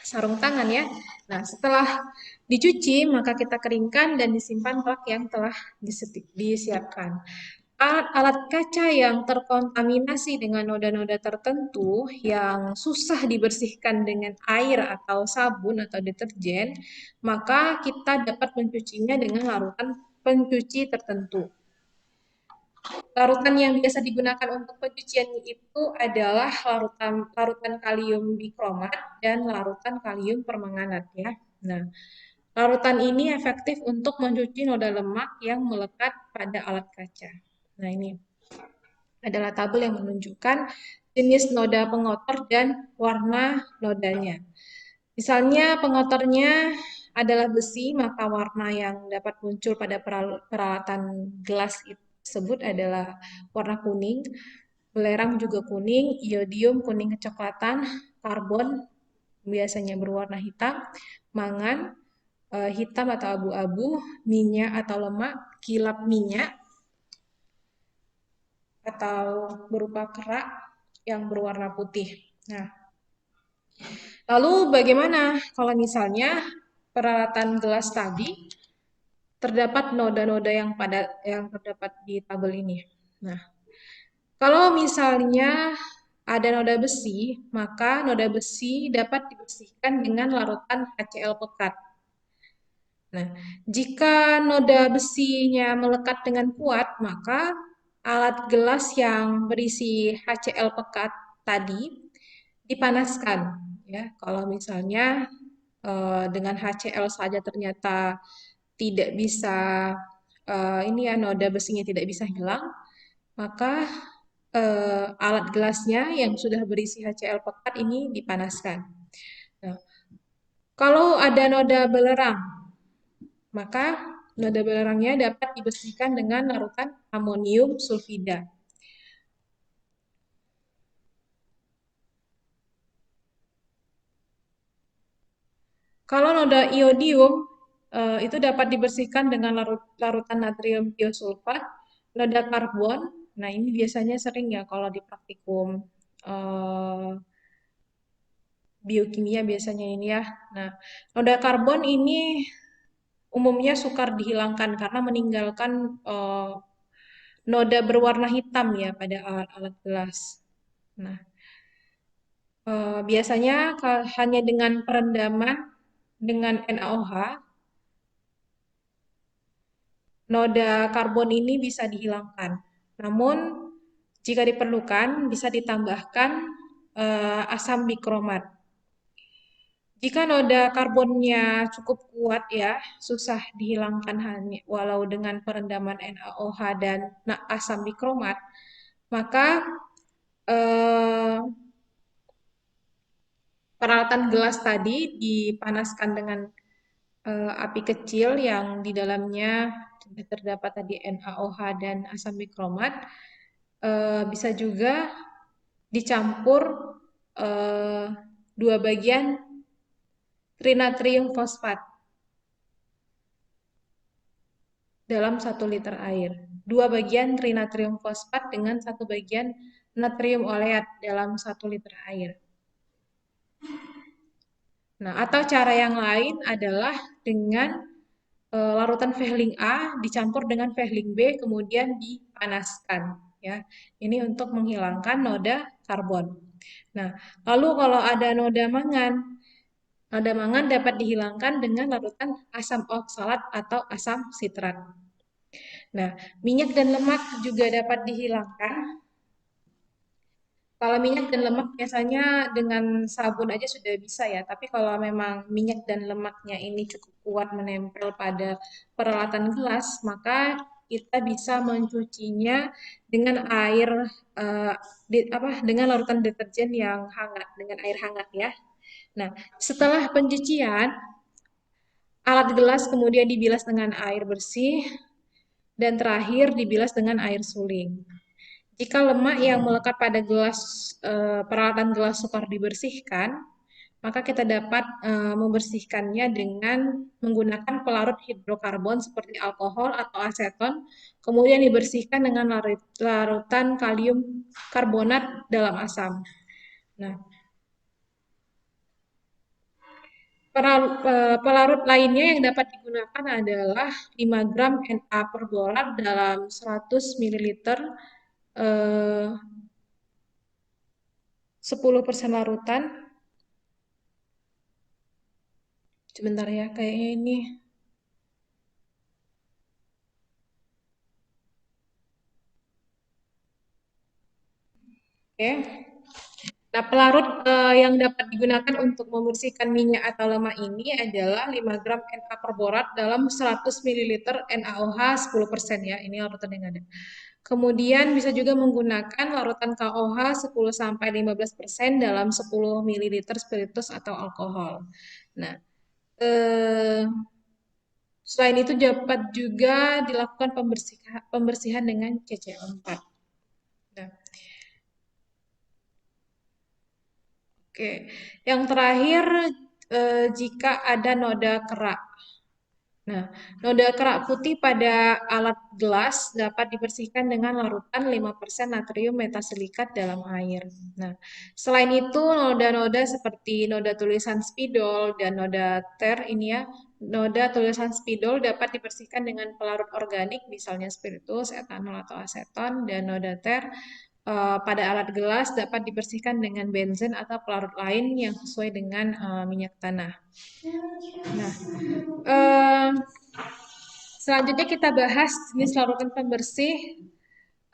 sarung tangan ya. Nah, setelah dicuci, maka kita keringkan dan disimpan rak yang telah disiapkan. Alat-alat kaca yang terkontaminasi dengan noda-noda tertentu yang susah dibersihkan dengan air atau sabun atau deterjen, maka kita dapat mencucinya dengan larutan pencuci tertentu. Larutan yang biasa digunakan untuk pencucian itu adalah larutan kalium bikromat dan larutan kalium permanganat ya. Nah, larutan ini efektif untuk mencuci noda lemak yang melekat pada alat kaca. Nah, ini adalah tabel yang menunjukkan jenis noda pengotor dan warna nodanya. Misalnya pengotornya adalah besi, maka warna yang dapat muncul pada peralatan gelas tersebut adalah warna kuning, belerang juga kuning, iodium kuning kecoklatan, karbon biasanya berwarna hitam, mangan hitam atau abu-abu, minyak atau lemak, kilap minyak, atau berupa kerak yang berwarna putih. Nah, lalu bagaimana kalau misalnya peralatan gelas tadi, terdapat noda-noda yang padat yang terdapat di tabel ini. Nah, kalau misalnya ada noda besi, maka noda besi dapat dibersihkan dengan larutan HCl pekat. Nah, jika noda besinya melekat dengan kuat, maka alat gelas yang berisi HCl pekat tadi dipanaskan. Ya, kalau misalnya dengan HCl saja ternyata tidak bisa ini ya noda besinya tidak bisa hilang, maka alat gelasnya yang sudah berisi HCl pekat ini dipanaskan. Nah, kalau ada noda belerang, maka noda belerangnya dapat dibersihkan dengan larutan amonium sulfida. Kalau noda iodium itu dapat dibersihkan dengan larutan natrium tiosulfat, noda karbon. Nah, ini biasanya sering ya kalau di praktikum eh, biokimia biasanya ini ya. Nah, noda karbon ini umumnya sukar dihilangkan karena meninggalkan noda berwarna hitam ya pada alat-alat gelas. Nah, biasanya hanya dengan perendaman dengan NaOH, noda karbon ini bisa dihilangkan. Namun, jika diperlukan, bisa ditambahkan asam bikromat. Jika noda karbonnya cukup kuat ya, susah dihilangkan hanya walau dengan perendaman NaOH dan asam bikromat, maka eh, peralatan gelas tadi dipanaskan dengan api kecil yang di dalamnya terdapat tadi NaOH dan asam bikromat. Bisa juga dicampur eh, 2 bagian trinatrium fosfat dalam 1 liter air. 2 bagian trinatrium fosfat dengan 1 bagian natrium oleat dalam 1 liter air. Nah, atau cara yang lain adalah dengan larutan Vehling A dicampur dengan Vehling B kemudian dipanaskan ya. Ini untuk menghilangkan noda karbon. Nah, lalu kalau ada noda mangan dapat dihilangkan dengan larutan asam oksalat atau asam sitrat. Nah, minyak dan lemak juga dapat dihilangkan. Kalau minyak dan lemak biasanya dengan sabun aja sudah bisa ya, tapi kalau memang minyak dan lemaknya ini cukup kuat menempel pada peralatan gelas, maka kita bisa mencucinya dengan air dengan larutan deterjen yang hangat, dengan air hangat ya. Nah, setelah pencucian, alat gelas kemudian dibilas dengan air bersih dan terakhir dibilas dengan air suling. Jika lemak yang melekat pada peralatan gelas sukar dibersihkan, maka kita dapat membersihkannya dengan menggunakan pelarut hidrokarbon seperti alkohol atau aseton, kemudian dibersihkan dengan larutan kalium karbonat dalam asam. Nah, pelarut lainnya yang dapat digunakan adalah 5 gram Na per borat dalam 100 ml 10% larutan. Sebentar ya, kayaknya ini. Oke. Nah, pelarut yang dapat digunakan untuk membersihkan minyak atau lemak ini adalah 5 gram Na per borat dalam 100 ml NaOH 10% ya. Ini larutan yang ada. Kemudian bisa juga menggunakan larutan KOH 10-15% dalam 10 ml spiritus atau alkohol. Nah, eh, selain itu dapat juga dilakukan pembersihan dengan CC4. Nah, oke, yang terakhir jika ada noda kerak. Nah, noda kerak putih pada alat gelas dapat dibersihkan dengan larutan 5% natrium metasilikat dalam air. Nah, selain itu noda-noda seperti noda tulisan spidol dan noda ter ini ya, noda tulisan spidol dapat dibersihkan dengan pelarut organik misalnya spiritus, etanol atau aseton, dan noda ter pada alat gelas dapat dibersihkan dengan benzen atau pelarut lain yang sesuai dengan minyak tanah. Nah, eh, selanjutnya kita bahas jenis larutan pembersih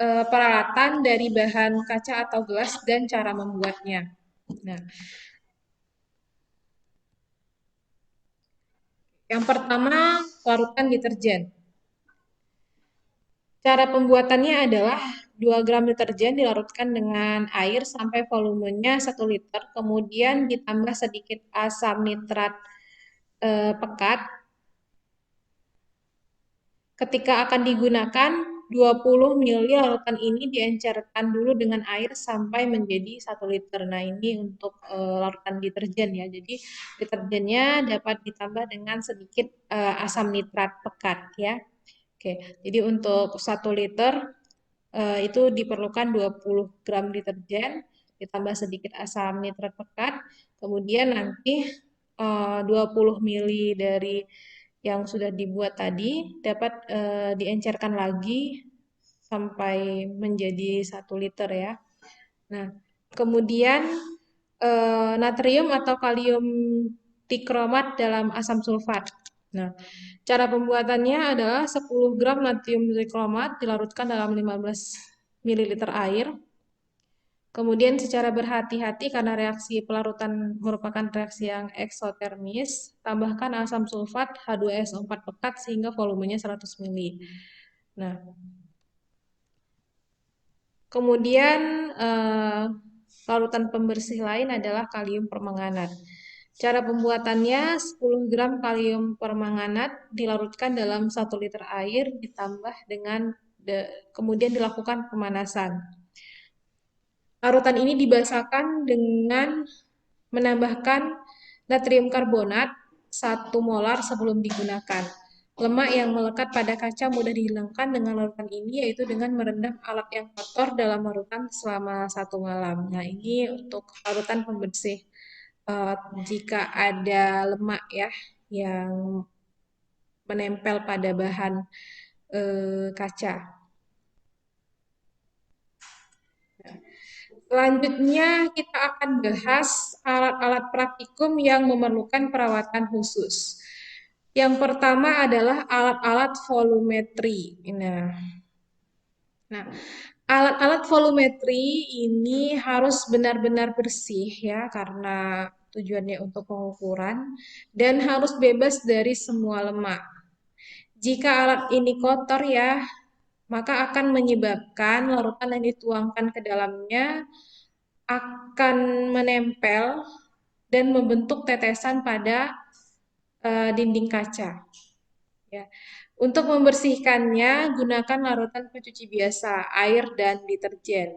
peralatan dari bahan kaca atau gelas dan cara membuatnya. Nah, yang pertama larutan deterjen. Cara pembuatannya adalah 2 gram deterjen dilarutkan dengan air sampai volumenya 1 liter, kemudian ditambah sedikit asam nitrat pekat. Ketika akan digunakan, 20 ml larutan ini diencerkan dulu dengan air sampai menjadi 1 liter. Nah, ini untuk larutan deterjen ya. Jadi, deterjennya dapat ditambah dengan sedikit asam nitrat pekat ya. Oke, jadi untuk 1 liter itu diperlukan 20 gram deterjen, ditambah sedikit asam nitrat pekat, kemudian nanti 20 ml dari yang sudah dibuat tadi dapat diencerkan lagi sampai menjadi 1 liter ya. Nah, kemudian natrium atau kalium tikromat dalam asam sulfat. Nah, cara pembuatannya adalah 10 gram natrium tikromat dilarutkan dalam 15 ml air. Kemudian secara berhati-hati karena reaksi pelarutan merupakan reaksi yang eksotermis, tambahkan asam sulfat H2SO4 pekat sehingga volumenya 100 ml. Nah, kemudian larutan pembersih lain adalah kalium permanganat. Cara pembuatannya 10 gram kalium permanganat dilarutkan dalam 1 liter air ditambah dengan kemudian dilakukan pemanasan. Larutan ini dibasahkan dengan menambahkan natrium karbonat 1 molar sebelum digunakan. Lemak yang melekat pada kaca mudah dihilangkan dengan larutan ini, yaitu dengan merendam alat yang kotor dalam larutan selama 1 malam. Nah, ini untuk larutan pembersih. Jika ada lemak ya yang menempel pada bahan kaca. Selanjutnya kita akan bahas alat-alat praktikum yang memerlukan perawatan khusus. Yang pertama adalah alat-alat volumetri. Nah, alat-alat volumetri ini harus benar-benar bersih ya karena tujuannya untuk pengukuran dan harus bebas dari semua lemak. Jika alat ini kotor ya, maka akan menyebabkan larutan yang dituangkan ke dalamnya akan menempel dan membentuk tetesan pada dinding kaca. Ya. Untuk membersihkannya, gunakan larutan pencuci biasa, air dan deterjen.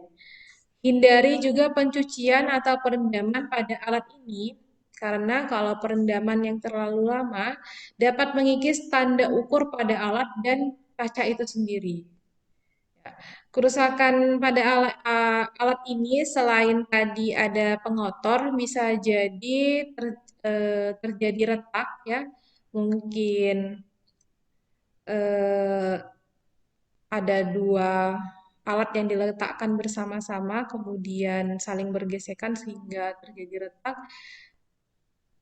Hindari juga pencucian atau perendaman pada alat ini, karena kalau perendaman yang terlalu lama dapat mengikis tanda ukur pada alat dan kaca itu sendiri. Kerusakan pada alat ini selain tadi ada pengotor, bisa jadi terjadi retak ya, mungkin eh, ada 2 alat yang diletakkan bersama-sama, kemudian saling bergesekan sehingga terjadi retak.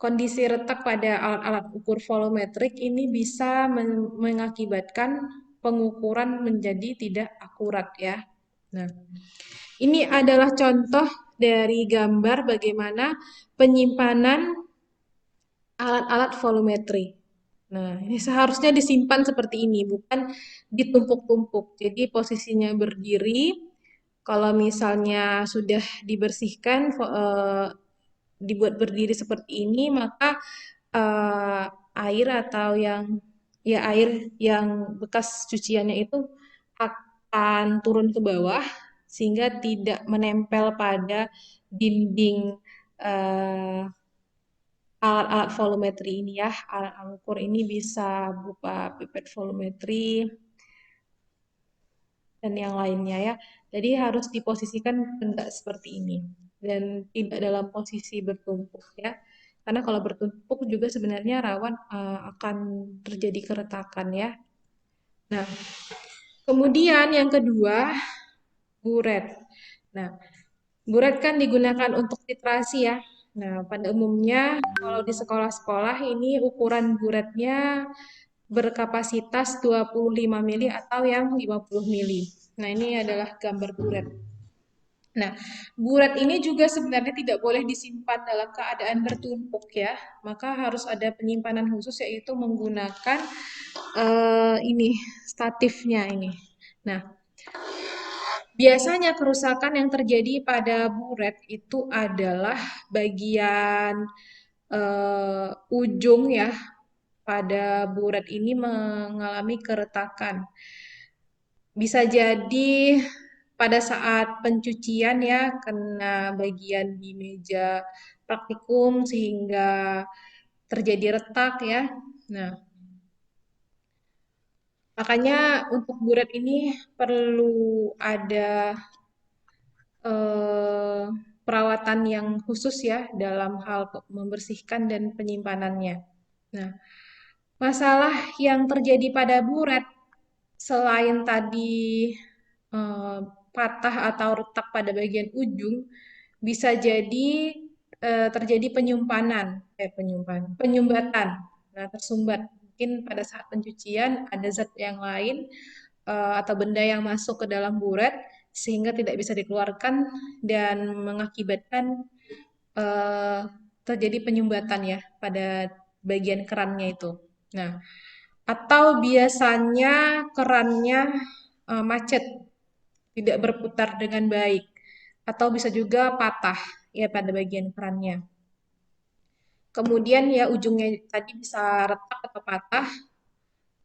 Kondisi retak pada alat-alat ukur volumetrik ini bisa mengakibatkan pengukuran menjadi tidak akurat ya. Nah, ini adalah contoh dari gambar bagaimana penyimpanan alat-alat volumetri. Nah, ini seharusnya disimpan seperti ini, bukan ditumpuk-tumpuk. Jadi posisinya berdiri, kalau misalnya sudah dibersihkan, dibuat berdiri seperti ini, maka eh, air atau air yang bekas cuciannya itu akan turun ke bawah sehingga tidak menempel pada dinding eh, alat-alat volumetri ini ya. Alat ukur ini bisa berupa pipet volumetri dan yang lainnya ya. Jadi harus diposisikan tegak seperti ini dan tidak dalam posisi bertumpuk ya. Karena kalau bertumpuk juga sebenarnya rawan akan terjadi keretakan ya. Nah, kemudian yang kedua, buret. Nah, buret kan digunakan untuk titrasi ya. Nah, pada umumnya kalau di sekolah-sekolah ini ukuran buretnya berkapasitas 25 mili atau yang 50 mili. Nah, ini adalah gambar buret. Nah, buret ini juga sebenarnya tidak boleh disimpan dalam keadaan bertumpuk ya. Maka harus ada penyimpanan khusus yaitu menggunakan ini statifnya ini. Nah, biasanya kerusakan yang terjadi pada buret itu adalah bagian ujung ya. Pada buret ini mengalami keretakan. Bisa jadi pada saat pencucian ya kena bagian di meja praktikum sehingga terjadi retak ya. Nah, makanya untuk buret ini perlu ada eh, perawatan yang khusus ya dalam hal membersihkan dan penyimpanannya. Nah, masalah yang terjadi pada buret selain tadi eh, patah atau retak pada bagian ujung, bisa jadi terjadi penyumbatan. Nah, tersumbat. Mungkin pada saat pencucian ada zat yang lain atau benda yang masuk ke dalam buret sehingga tidak bisa dikeluarkan dan mengakibatkan eh, terjadi penyumbatan ya pada bagian kerannya itu. Nah, atau biasanya kerannya macet, tidak berputar dengan baik, atau bisa juga patah ya pada bagian kerannya. Kemudian ya ujungnya tadi bisa retak atau patah.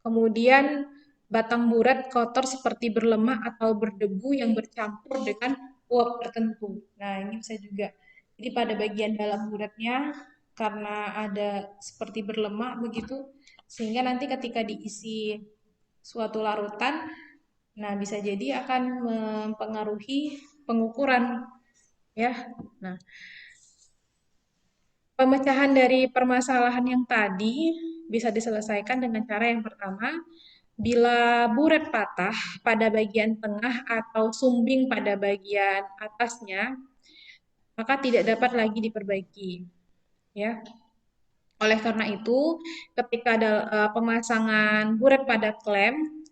Kemudian batang buret kotor seperti berlemak atau berdebu yang bercampur dengan uap tertentu. Nah, ini bisa juga. Jadi pada bagian dalam buretnya karena ada seperti berlemak begitu, sehingga nanti ketika diisi suatu larutan, nah bisa jadi akan mempengaruhi pengukuran ya. Nah, pemecahan dari permasalahan yang tadi bisa diselesaikan dengan cara yang pertama, bila buret patah pada bagian tengah atau sumbing pada bagian atasnya, maka tidak dapat lagi diperbaiki. Ya, oleh karena itu, ketika ada pemasangan buret pada klem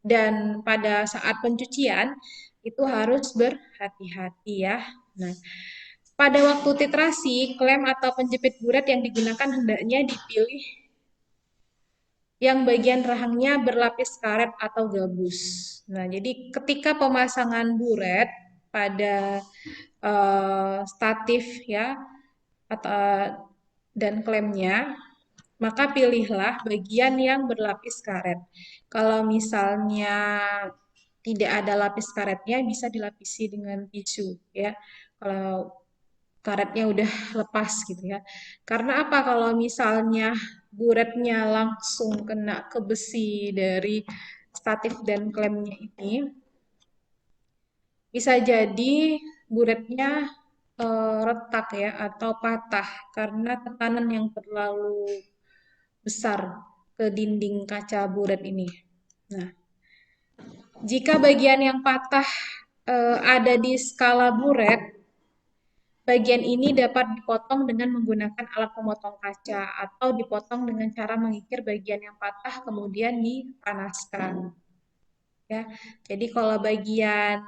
dan pada saat pencucian itu harus berhati-hati ya. Nah, pada waktu titrasi, klem atau penjepit buret yang digunakan hendaknya dipilih yang bagian rahangnya berlapis karet atau gabus. Nah, jadi ketika pemasangan buret pada statif ya atau dan klemnya, maka pilihlah bagian yang berlapis karet. Kalau misalnya tidak ada lapis karetnya, bisa dilapisi dengan tisu ya. Kalau karetnya udah lepas gitu ya. Karena apa? Kalau misalnya buretnya langsung kena ke besi dari statif dan klemnya ini, bisa jadi buretnya retak ya atau patah karena tekanan yang terlalu besar ke dinding kaca buret ini. Nah, jika bagian yang patah ada di skala buret, bagian ini dapat dipotong dengan menggunakan alat pemotong kaca atau dipotong dengan cara mengikir bagian yang patah kemudian dipanaskan. Ya, jadi kalau bagian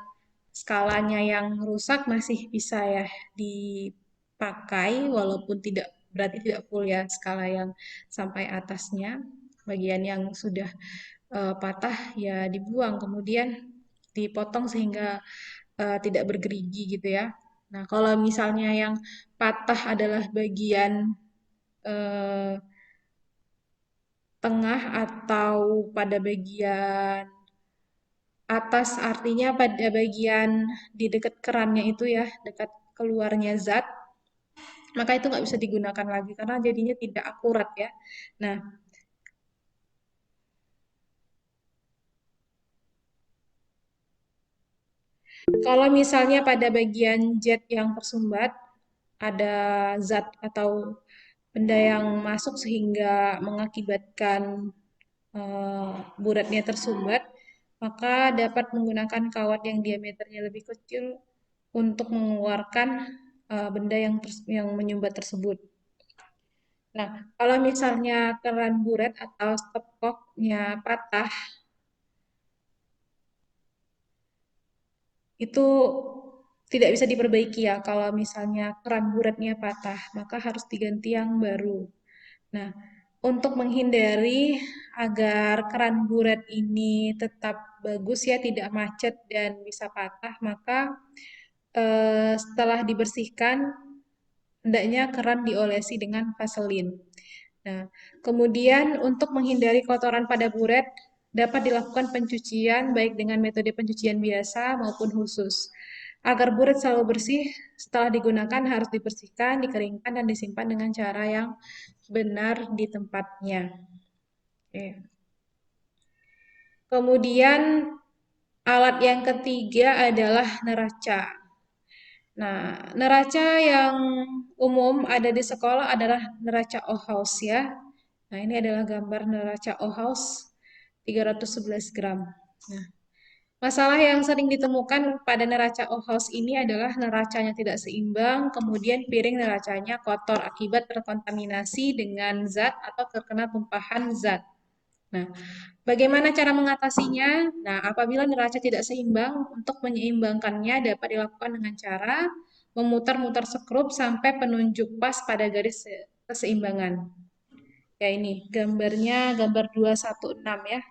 skalanya yang rusak masih bisa ya dipakai walaupun tidak berarti tidak full ya skala yang sampai atasnya. Bagian yang sudah patah ya dibuang kemudian dipotong sehingga tidak bergerigi gitu ya. Nah, kalau misalnya yang patah adalah bagian eh, tengah atau pada bagian atas, artinya pada bagian di dekat kerannya itu ya, dekat keluarnya zat. maka itu nggak bisa digunakan lagi karena jadinya tidak akurat ya. Nah, kalau misalnya pada bagian jet yang tersumbat ada zat atau benda yang masuk sehingga mengakibatkan buratnya tersumbat, maka dapat menggunakan kawat yang diameternya lebih kecil untuk mengeluarkan benda yang menyumbat tersebut. Nah, kalau misalnya keran buret atau stopcocknya patah, itu tidak bisa diperbaiki ya. Kalau misalnya keran buretnya patah, maka harus diganti yang baru. Nah, untuk menghindari agar keran buret ini tetap bagus ya, tidak macet dan bisa patah, maka setelah dibersihkan, hendaknya keran diolesi dengan vaselin. Nah, kemudian untuk menghindari kotoran pada buret, dapat dilakukan pencucian baik dengan metode pencucian biasa maupun khusus. Agar buret selalu bersih, setelah digunakan harus dibersihkan, dikeringkan, dan disimpan dengan cara yang benar di tempatnya. Oke. Kemudian alat yang ketiga adalah neraca. Nah, neraca yang umum ada di sekolah adalah neraca Ohaus ya. Nah, ini adalah gambar neraca Ohaus 311 gram. Nah, masalah yang sering ditemukan pada neraca Ohaus ini adalah neracanya tidak seimbang, kemudian piring neracanya kotor akibat terkontaminasi dengan zat atau terkena tumpahan zat. Nah, bagaimana cara mengatasinya? Nah, apabila neraca tidak seimbang, untuk menyeimbangkannya dapat dilakukan dengan cara memutar-mutar skrup sampai penunjuk pas pada garis keseimbangan. Ya ini, gambarnya gambar 216 ya.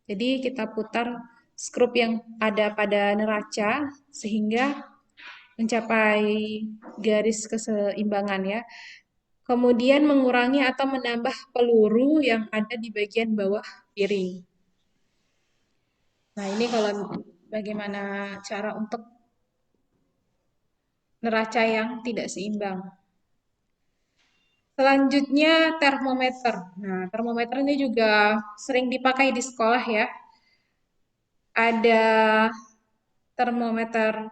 Jadi kita putar skrup yang ada pada neraca sehingga mencapai garis keseimbangan ya. Kemudian mengurangi atau menambah peluru yang ada di bagian bawah piring. Nah, ini kalau bagaimana cara untuk neraca yang tidak seimbang. Selanjutnya termometer. Nah, termometer ini juga sering dipakai di sekolah ya. Ada termometer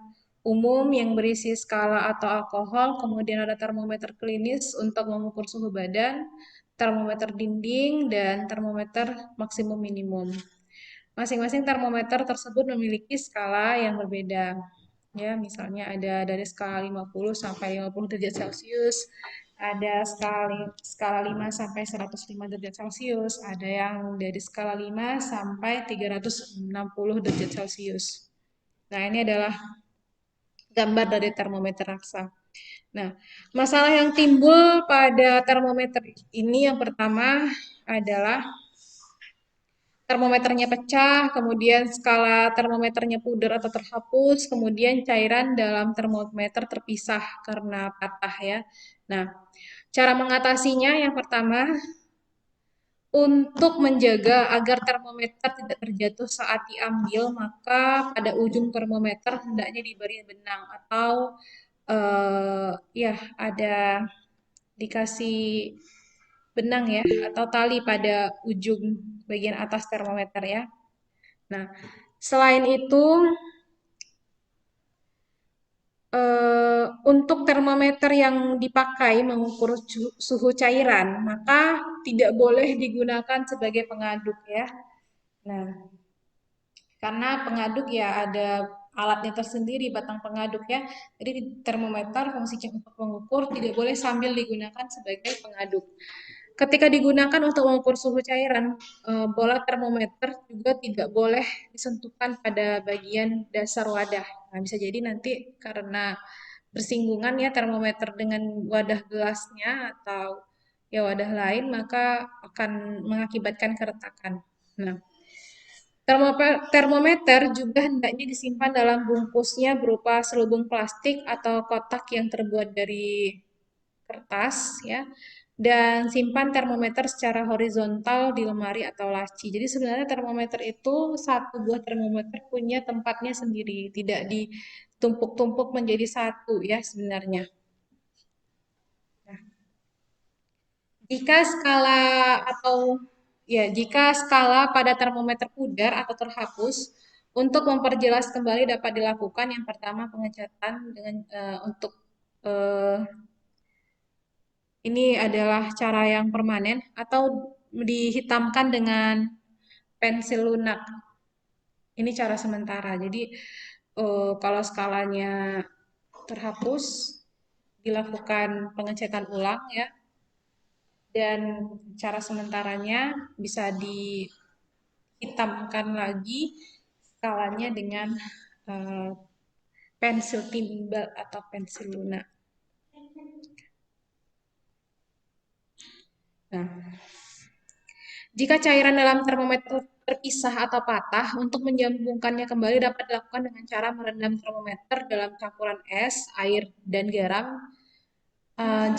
umum yang berisi skala atau alkohol, kemudian ada termometer klinis untuk mengukur suhu badan, termometer dinding, dan termometer maksimum minimum. Masing-masing termometer tersebut memiliki skala yang berbeda. Ya, misalnya ada dari skala 50 sampai 50 derajat Celcius, ada skala 5 sampai 105 derajat Celcius, ada yang dari skala 5 sampai 360 derajat Celcius. Nah, ini adalah gambar dari termometer raksa. Nah, masalah yang timbul pada termometer ini yang pertama adalah termometernya pecah, kemudian skala termometernya pudar atau terhapus, kemudian cairan dalam termometer terpisah karena patah ya. Nah, cara mengatasinya yang pertama untuk menjaga agar termometer tidak terjatuh saat diambil, maka pada ujung termometer hendaknya diberi benang atau ya ada dikasih benang ya atau tali pada ujung bagian atas termometer ya. Nah, selain itu untuk termometer yang dipakai mengukur suhu cairan, maka tidak boleh digunakan sebagai pengaduk ya. Nah, karena pengaduk ya ada alatnya tersendiri, batang pengaduk ya. Jadi termometer fungsinya untuk mengukur tidak boleh sambil digunakan sebagai pengaduk. Ketika digunakan untuk mengukur suhu cairan, bola termometer juga tidak boleh disentuhkan pada bagian dasar wadah. Nah, bisa jadi nanti karena bersinggungan ya termometer dengan wadah gelasnya atau ya wadah lain, maka akan mengakibatkan keretakan. Nah, termometer juga hendaknya disimpan dalam bungkusnya berupa selubung plastik atau kotak yang terbuat dari kertas ya. Dan simpan termometer secara horizontal di lemari atau laci. Jadi sebenarnya termometer itu satu buah termometer punya tempatnya sendiri, tidak ditumpuk-tumpuk menjadi satu ya sebenarnya. Jika skala atau jika skala pada termometer pudar atau terhapus, untuk memperjelas kembali dapat dilakukan yang pertama pengecatan dengan untuk eh, ini adalah cara yang permanen atau dihitamkan dengan pensil lunak. Ini cara sementara. Jadi kalau skalanya terhapus, dilakukan pengecekan ulang ya, dan cara sementaranya bisa dihitamkan lagi skalanya dengan eh, pensil timbal atau pensil lunak. Nah, jika cairan dalam termometer terpisah atau patah, untuk menyambungkannya kembali dapat dilakukan dengan cara merendam termometer dalam campuran es, air, dan garam.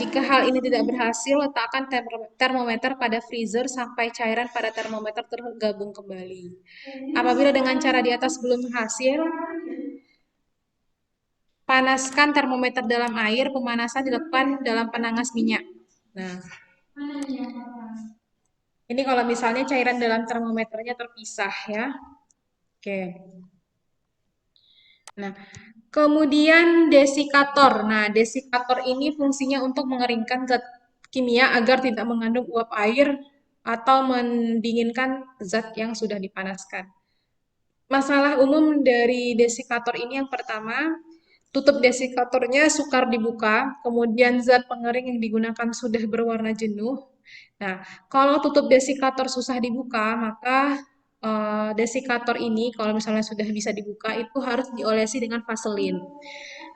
Jika hal ini tidak berhasil, letakkan termometer pada freezer sampai cairan pada termometer tergabung kembali. Apabila dengan cara di atas belum berhasil, panaskan termometer dalam air. Pemanasan dilakukan dalam penanas minyak. Nah, ini kalau misalnya cairan dalam termometernya terpisah ya. Oke. Nah, kemudian desikator. Nah, desikator ini fungsinya untuk mengeringkan zat kimia agar tidak mengandung uap air atau mendinginkan zat yang sudah dipanaskan. Masalah umum dari desikator ini yang pertama, tutup desikatornya sukar dibuka, kemudian zat pengering yang digunakan sudah berwarna jenuh. Nah, kalau tutup desikator susah dibuka, maka desikator ini kalau misalnya sudah bisa dibuka itu harus diolesi dengan vaselin.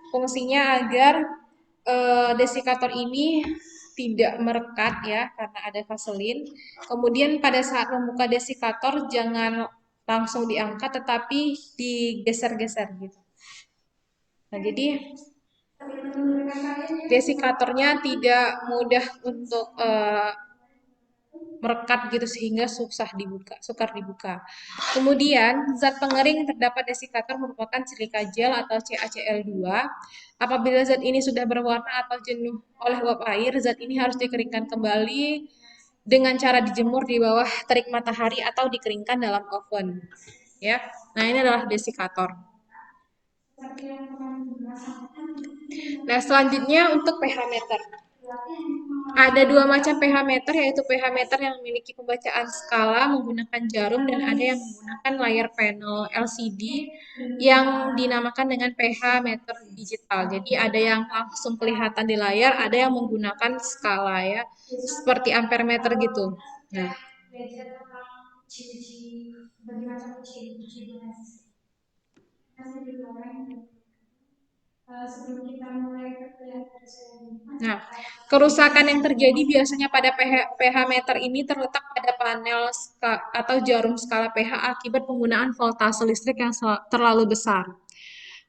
Fungsinya agar desikator ini tidak merekat ya karena ada vaselin. Kemudian pada saat membuka desikator jangan langsung diangkat tetapi digeser-geser gitu. Nah, jadi desikatornya tidak mudah untuk merekat gitu sehingga susah dibuka, sukar dibuka. Kemudian zat pengering terdapat desikator merupakan silika gel atau CaCl2. Apabila zat ini sudah berwarna atau jenuh oleh uap air, zat ini harus dikeringkan kembali dengan cara dijemur di bawah terik matahari atau dikeringkan dalam oven. Ya. Nah, ini adalah desikator. Nah, selanjutnya untuk pH meter. Ada dua macam pH meter, yaitu pH meter yang memiliki pembacaan skala menggunakan jarum dan ada yang menggunakan layar panel LCD yang dinamakan dengan pH meter digital. Jadi ada yang langsung kelihatan di layar, ada yang menggunakan skala ya, seperti ampere meter gitu. Nah, Nah, kerusakan yang terjadi biasanya pada pH meter ini terletak pada panel atau jarum skala pH akibat penggunaan voltase listrik yang terlalu besar.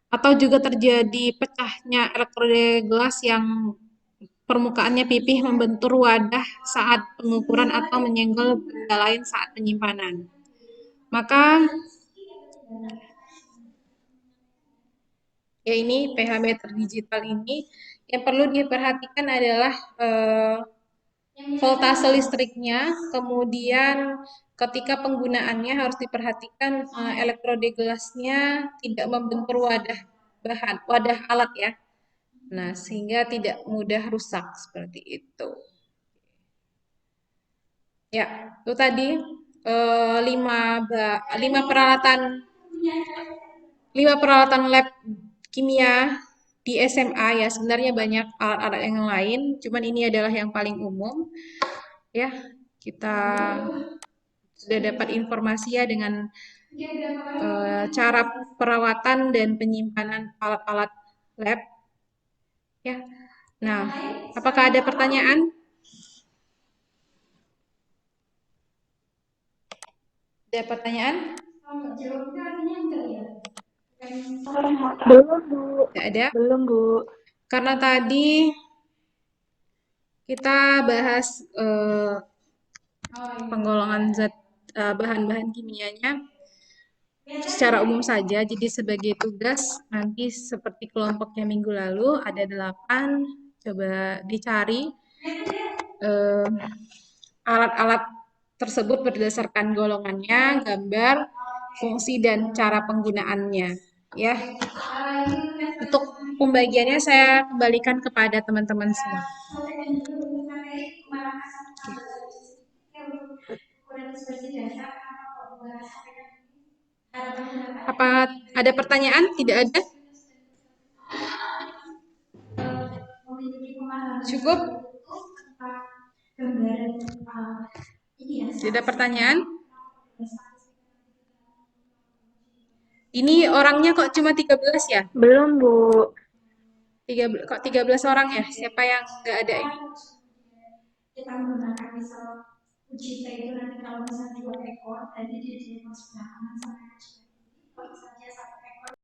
Atau juga terjadi pecahnya elektrode gelas yang permukaannya pipih membentur wadah saat pengukuran atau menyenggol benda lain saat penyimpanan. Maka ya ini pH meter digital ini yang perlu diperhatikan adalah voltase listriknya, kemudian ketika penggunaannya harus diperhatikan elektrode gelasnya tidak membentur wadah alat ya. Nah, sehingga tidak mudah rusak seperti itu. Ya, itu tadi eh, lima, lima peralatan lima peralatan lab kimia di SMA ya. Sebenarnya banyak alat-alat yang lain, cuman ini adalah yang paling umum. Ya, kita sudah dapat informasi ya dengan cara perawatan dan penyimpanan alat-alat lab. Ya. Nah, apakah ada pertanyaan? Ada pertanyaan? Belum, Bu. Tidak ada. Belum, Bu. Karena tadi kita bahas penggolongan zat bahan-bahan kimianya secara umum saja. Jadi sebagai tugas nanti seperti kelompoknya minggu lalu ada 8. Coba dicari eh, alat-alat tersebut berdasarkan golongannya, gambar, fungsi dan cara penggunaannya. Ya, untuk pembagiannya saya kembalikan kepada teman-teman semua. Apa ada pertanyaan? Tidak ada? Cukup? Tidak ada pertanyaan? Ini orangnya kok cuma 13 ya? Belum, Bu. Kok 13 orang ya? Siapa yang nggak ada ini?